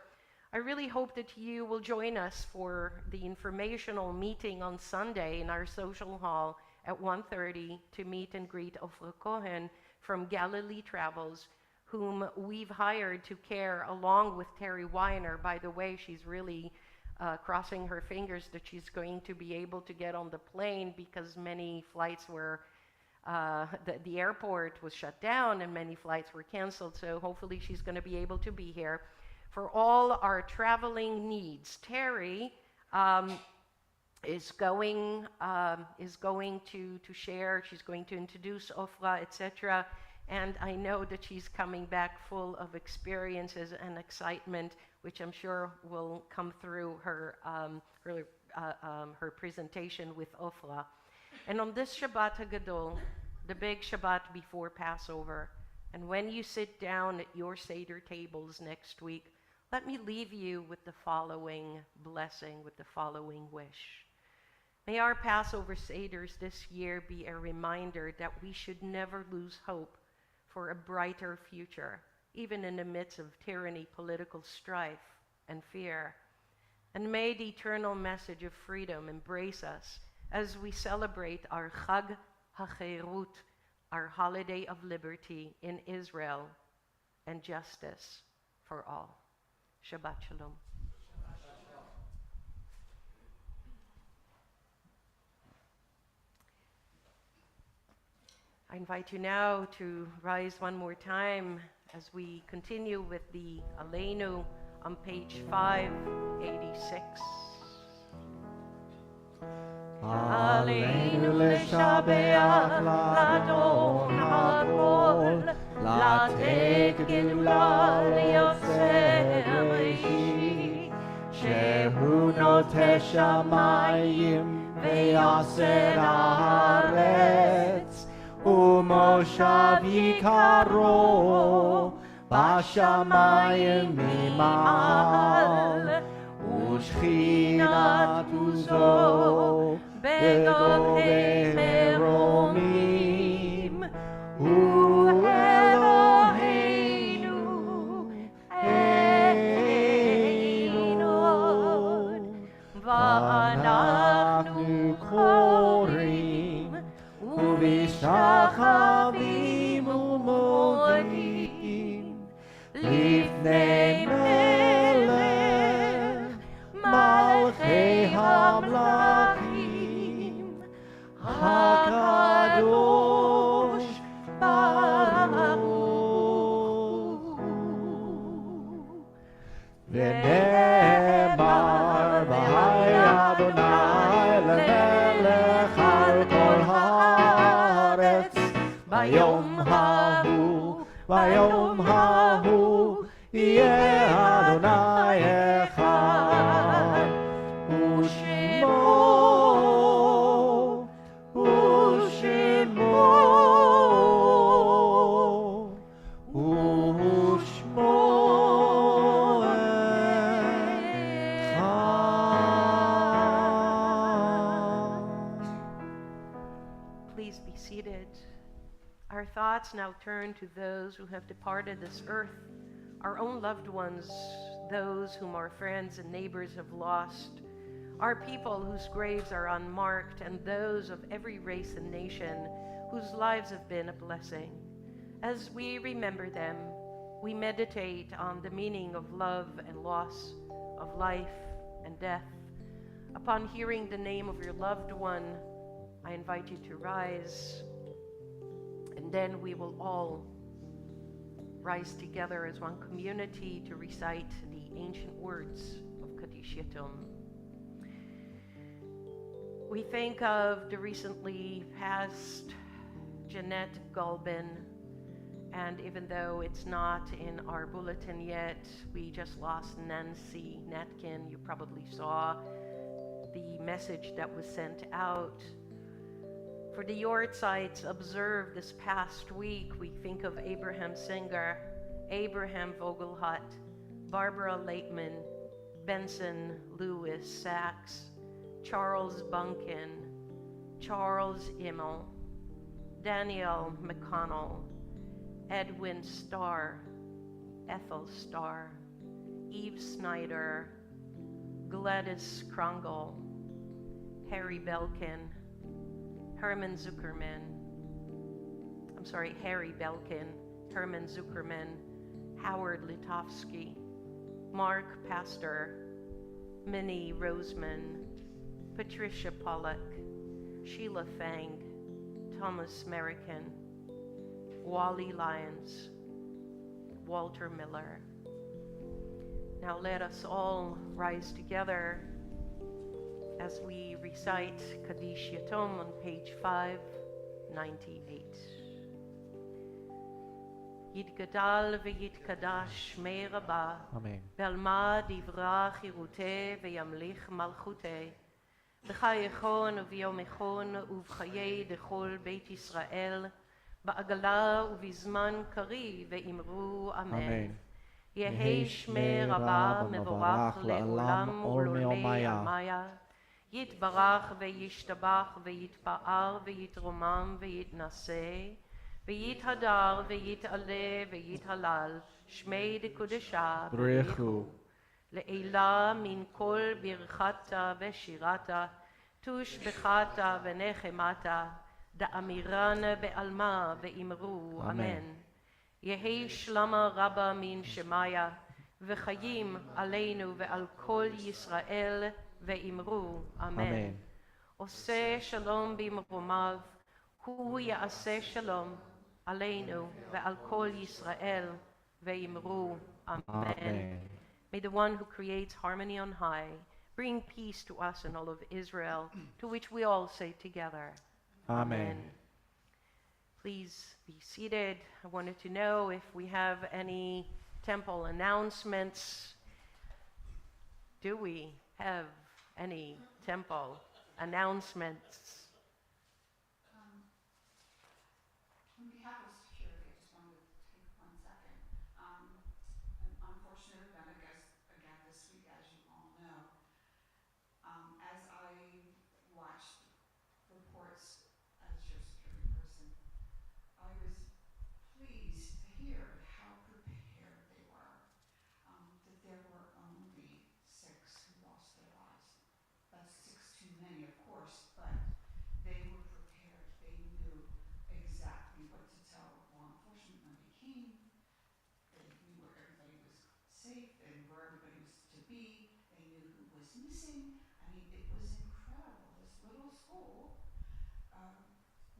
I really hope that you will join us for the informational meeting on Sunday in our social hall at 1:30 to meet and greet Ofra Cohen from Galilee Travels, whom we've hired to care along with Terry Weiner. By the way, she's really crossing her fingers that she's going to be able to get on the plane because many flights were, the airport was shut down and many flights were canceled. So hopefully she's going to be able to be here for all our traveling needs. Terry is going to share. She's going to introduce Ofra, etc. And I know that she's coming back full of experiences and excitement, which I'm sure will come through her presentation with Ofra. And on this Shabbat HaGadol, the big Shabbat before Passover, and when you sit down at your Seder tables next week, let me leave you with the following blessing, with the following wish. May our Passover Seders this year be a reminder that we should never lose hope for a brighter future, even in the midst of tyranny, political strife, and fear. And may the eternal message of freedom embrace us as we celebrate our Chag HaCherut, our holiday of liberty in Israel and justice for all. Shabbat Shalom. I invite you now to rise one more time as we continue with the Aleinu on page 586. Aleinu leshabeach ladon hakol, latek geulah liyoseh reishi, shehu noteh shamayim ve'yaser haaretz, ומושב יקרו בשמיים ממעל, ושכינת עוזו בגובי מרומים, הוא אלוהינו עינו, ואנחנו קוראים ובשחבים ומודים לפני מלך מלכי המלכים, ביום ההוא, ביום ההוא, יהיה אדוני אחד, ושמו, ושמו, ושמו אחד. Please be seated. Our thoughts now turn to those who have departed this earth, our own loved ones, those whom our friends and neighbors have lost, our people whose graves are unmarked, and those of every race and nation whose lives have been a blessing. As we remember them, we meditate on the meaning of love and loss, of life and death. Upon hearing the name of your loved one, I invite you to rise, and then we will all rise together as one community to recite the ancient words of Kaddish Yatom. We think of the recently passed Jeanette Gulbin, and even though it's not in our bulletin yet, we just lost Nancy Natkin. You probably saw the message that was sent out. For the Yortzites observed this past week, we think of Abraham Singer, Abraham Vogelhut, Barbara Laitman, Benson Lewis Sachs, Charles Bunkin, Charles Immel, Daniel McConnell, Edwin Starr, Ethel Starr, Eve Snyder, Gladys Krongel, Harry Belkin, Herman Harry Belkin, Herman Zuckerman, Howard Litovsky, Mark Pastor, Minnie Roseman, Patricia Pollock, Sheila Fang, Thomas Merrican, Wally Lyons, Walter Miller. Now let us all rise together as we recite Kaddish Yatom on page 598. יתגדל ויתקדש שמי רבה, אמן. ועלמא דברה חירותי וימליך מלכותי, בחייכון וביומכון ובחיי דכל בית ישראל, בעגלה ובזמן קרי ואמרו אמן. יהי שמי רבה מבורך לעולם ולעולמי עלמיה, יתברך וישתבח ויתפאר ויתרומם ויתנשא, ויתהדר ויתעלה ויתהלל, שמי דקודשה בריחו. לעילה מן כל ברכתה ושירתה, תושבחתה ונחמתה, דאמירן בעלמה ואמרו אמן. יהי שלמה רבה מן שמיה, וחיים עלינו ועל כל ישראל, ואמרו אמן. עושה שלום במרומיו, הוא יעשה שלום עלינו ועל כל ישראל, ואמרו amen. May the one who creates harmony on high bring peace to us and all of Israel, to which we all say together, Amen. Please be seated. I wanted to know if we have any temple announcements. Do we have any temple announcements? On behalf of security, I just wanted to take 1 second. An unfortunate event, I guess, again this week, as you all know. As I watched reports as your security person, I was pleased to hear how prepared they were. That there were only 6 who lost their lives. That's 6 too many, of course, but they were prepared. They knew exactly what to tell law enforcement when they came. They knew where everybody was safe and where everybody was to be. They knew who was missing. I mean, it was incredible. This little school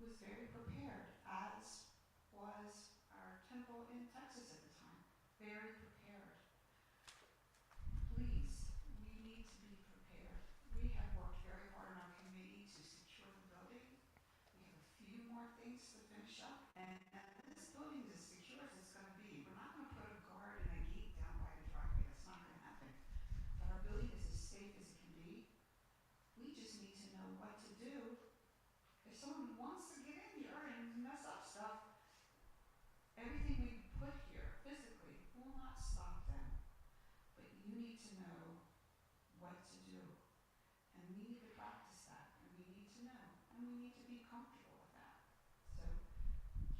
was very prepared, as was our temple in Texas at the time. Very prepared. Please, we need to be prepared. We have worked very hard in our committee to secure the building. We have a few more things to finish. finish up. And this building is as secure as it's going to be. We're not going to put a guard and a gate down by the driveway. That's not going to happen. But our building is as safe as it can be. We just need to know what to do. If someone wants to get in here and mess up stuff, everything we put here physically will not stop them. But you need to know what to do. And we need to practice that. And we need to know. And we need to be comfortable with that. So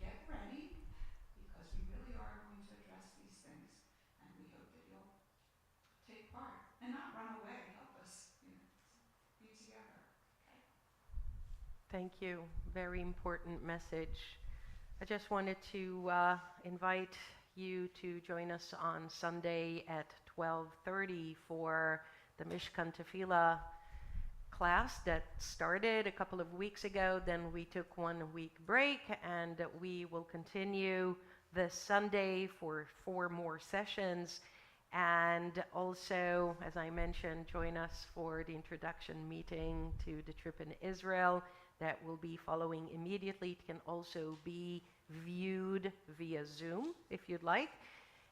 get ready, because we really are going to address these things. And we hope that you'll take part and not run away. Help us, be together. Okay? Thank you. Very important message. I just wanted to invite you to join us on Sunday at 12:30 for the Mishkan Tefillah class that started a couple of weeks ago. Then we took 1 week break, and we will continue this Sunday for 4 more sessions. And also, as I mentioned, join us for the introduction meeting to the trip in Israel that will be following immediately. It can also be viewed via Zoom if you'd like.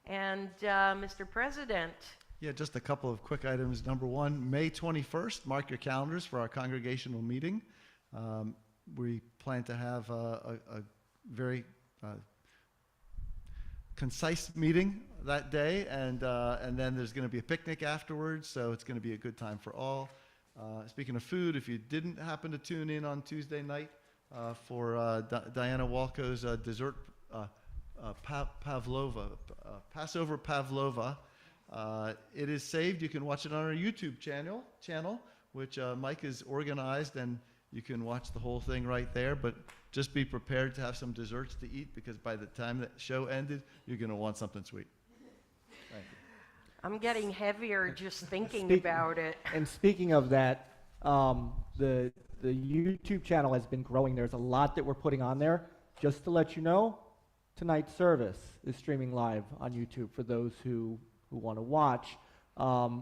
And Mr. President. Yeah, just a couple of quick items. Number one, May 21st, mark your calendars for our congregational meeting. We plan to have a very concise meeting that day, and then there's going to be a picnic afterwards, so it's going to be a good time for all. Speaking of food, if you didn't happen to tune in on Tuesday night for Diana Walco's dessert pavlova, Passover pavlova, it is saved. You can watch it on our YouTube channel, which Mike has organized, and you can watch the whole thing right there. But just be prepared to have some desserts to eat, because by the time the show ended, you're going to want something sweet. Thank you. I'm getting heavier just thinking about it. And speaking of that, the YouTube channel has been growing. There's a lot that we're putting on there. Just to let you know, tonight's service is streaming live on YouTube for those who want to watch.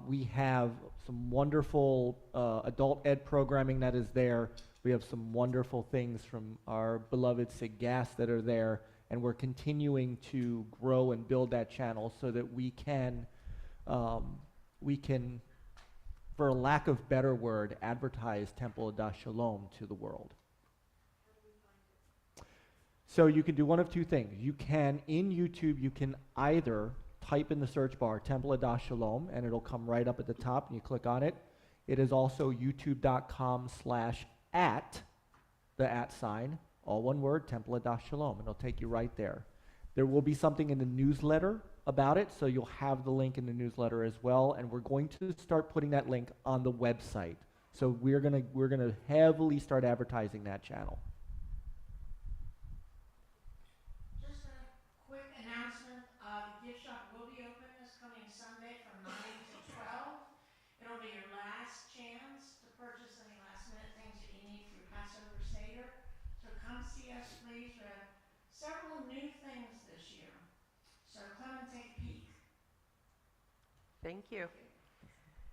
We have some wonderful adult ed programming that is there. We have some wonderful things from our beloved Sig Gas that are there, and we're continuing to grow and build that channel so that we can, for a lack of better word, advertise Temple Adas Shalom to the world. So you can do one of two things. You can, in YouTube, you can either type in the search bar Temple Adas Shalom, and it'll come right up at the top, and you click on it. It is also youtube.com/@ the @ sign, all one word, Temple Adas Shalom, and it'll take you right there. There will be something in the newsletter about it, so you'll have the link in the newsletter as well, and we're going to start putting that link on the website. So we're gonna heavily start advertising that channel. Just a quick announcement, the gift shop will be open this coming Sunday from 9 to 12. It'll be your last chance to purchase any last minute things that you need for your Passover Seder. So come see us, please. We have several new things this year. So come and take a peek. Thank you.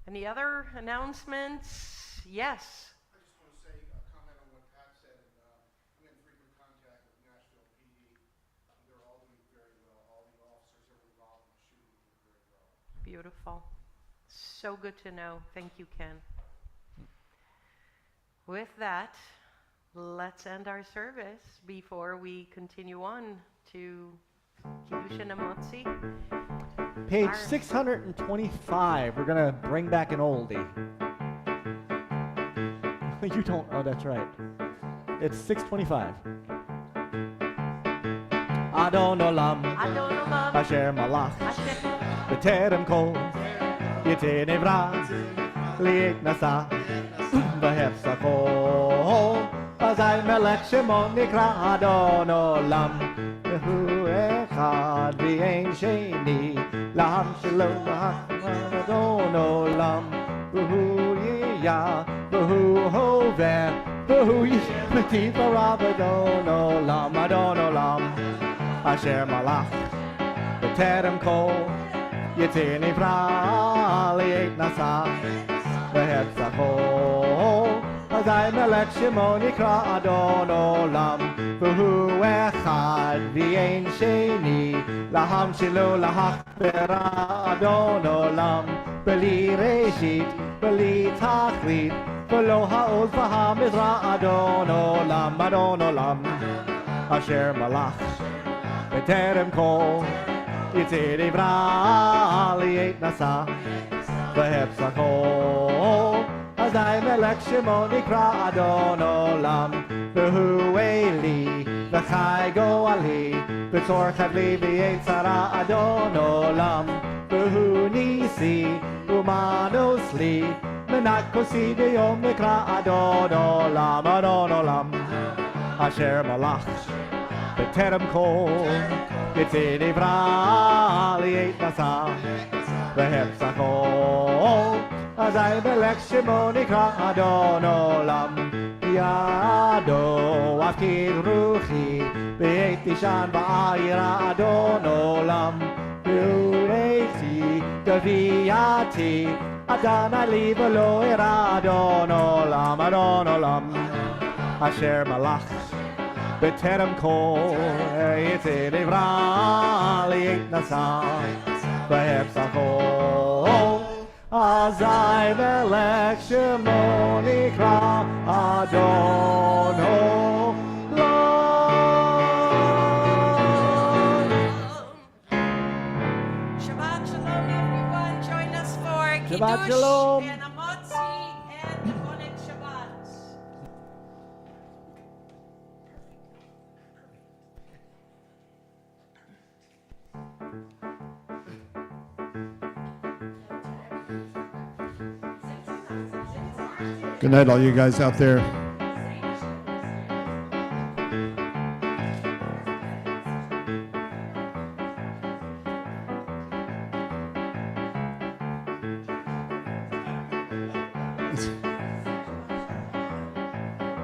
Any other announcements? Yes. I just want to say, comment on what Pat said, and I'm in frequent contact with Nashville PD. They're all doing very well. All the officers that were involved in the shooting did very well. Beautiful. So good to know. Thank you, Ken. With that, let's end our service before we continue on to Kiddushin Amotzi. Page 625, we're going to bring back an oldie. You don't, oh, that's right. It's 625. Adon Olam, Asher Malach, B'terem Kol, Yitei Nevra, Li'et Nasa, V'hefsachol, Azai Melech Shemo Nikra Adon Olam, Yehu Echad V'ein Sheni, L'am Shelo Adon Olam, V'hu Yiyah, V'hu Hoveh, V'hu Yishpeti V'rav Adon Olam, Asher Malach, B'terem Kol, Yitzir Nivra, Li'et Nasa, V'hefsachol, Azai Melech Shemo Nikra Adon Olam, V'hu Echad שני, להמשילו להכפרה אדון עולם, בלי ראשית, בלי תכלית, ולא העוז והמזרע אדון עולם, אדון עולם, אשר מלך בטרם כל, יצא דברה לי עת נשא, והפסקו, אזי מלך שמו נקרא אדון עולם, והוא אלי וחי גואלי, בצור חבלי ועת צרה אדון עולם, והוא ניסי ומנוס לי, מנק כוסי ביום נקרא אדון עולם, אדון עולם, אשר מלך בטרם כל, יצא דברה לי עת נשא, והפסקו, אזי מלך שמו נקרא אדון עולם, ידו אפקיד רוחי, בעת תשען בעיר אדון עולם, והוריתי גבייתי, אדוני לי ולא אירע אדון עולם, אדון עולם, אשר מלך בטרם כל, יצא דברה לי עת נשא, והפסקו, אזי מלך שמו נקרא אדון עולם. Shabbat Shalom, everyone. Join us for Shabbat Kiddush Shalom. and a Motzi and Monet Shabbat. Good night, all you guys out there. It's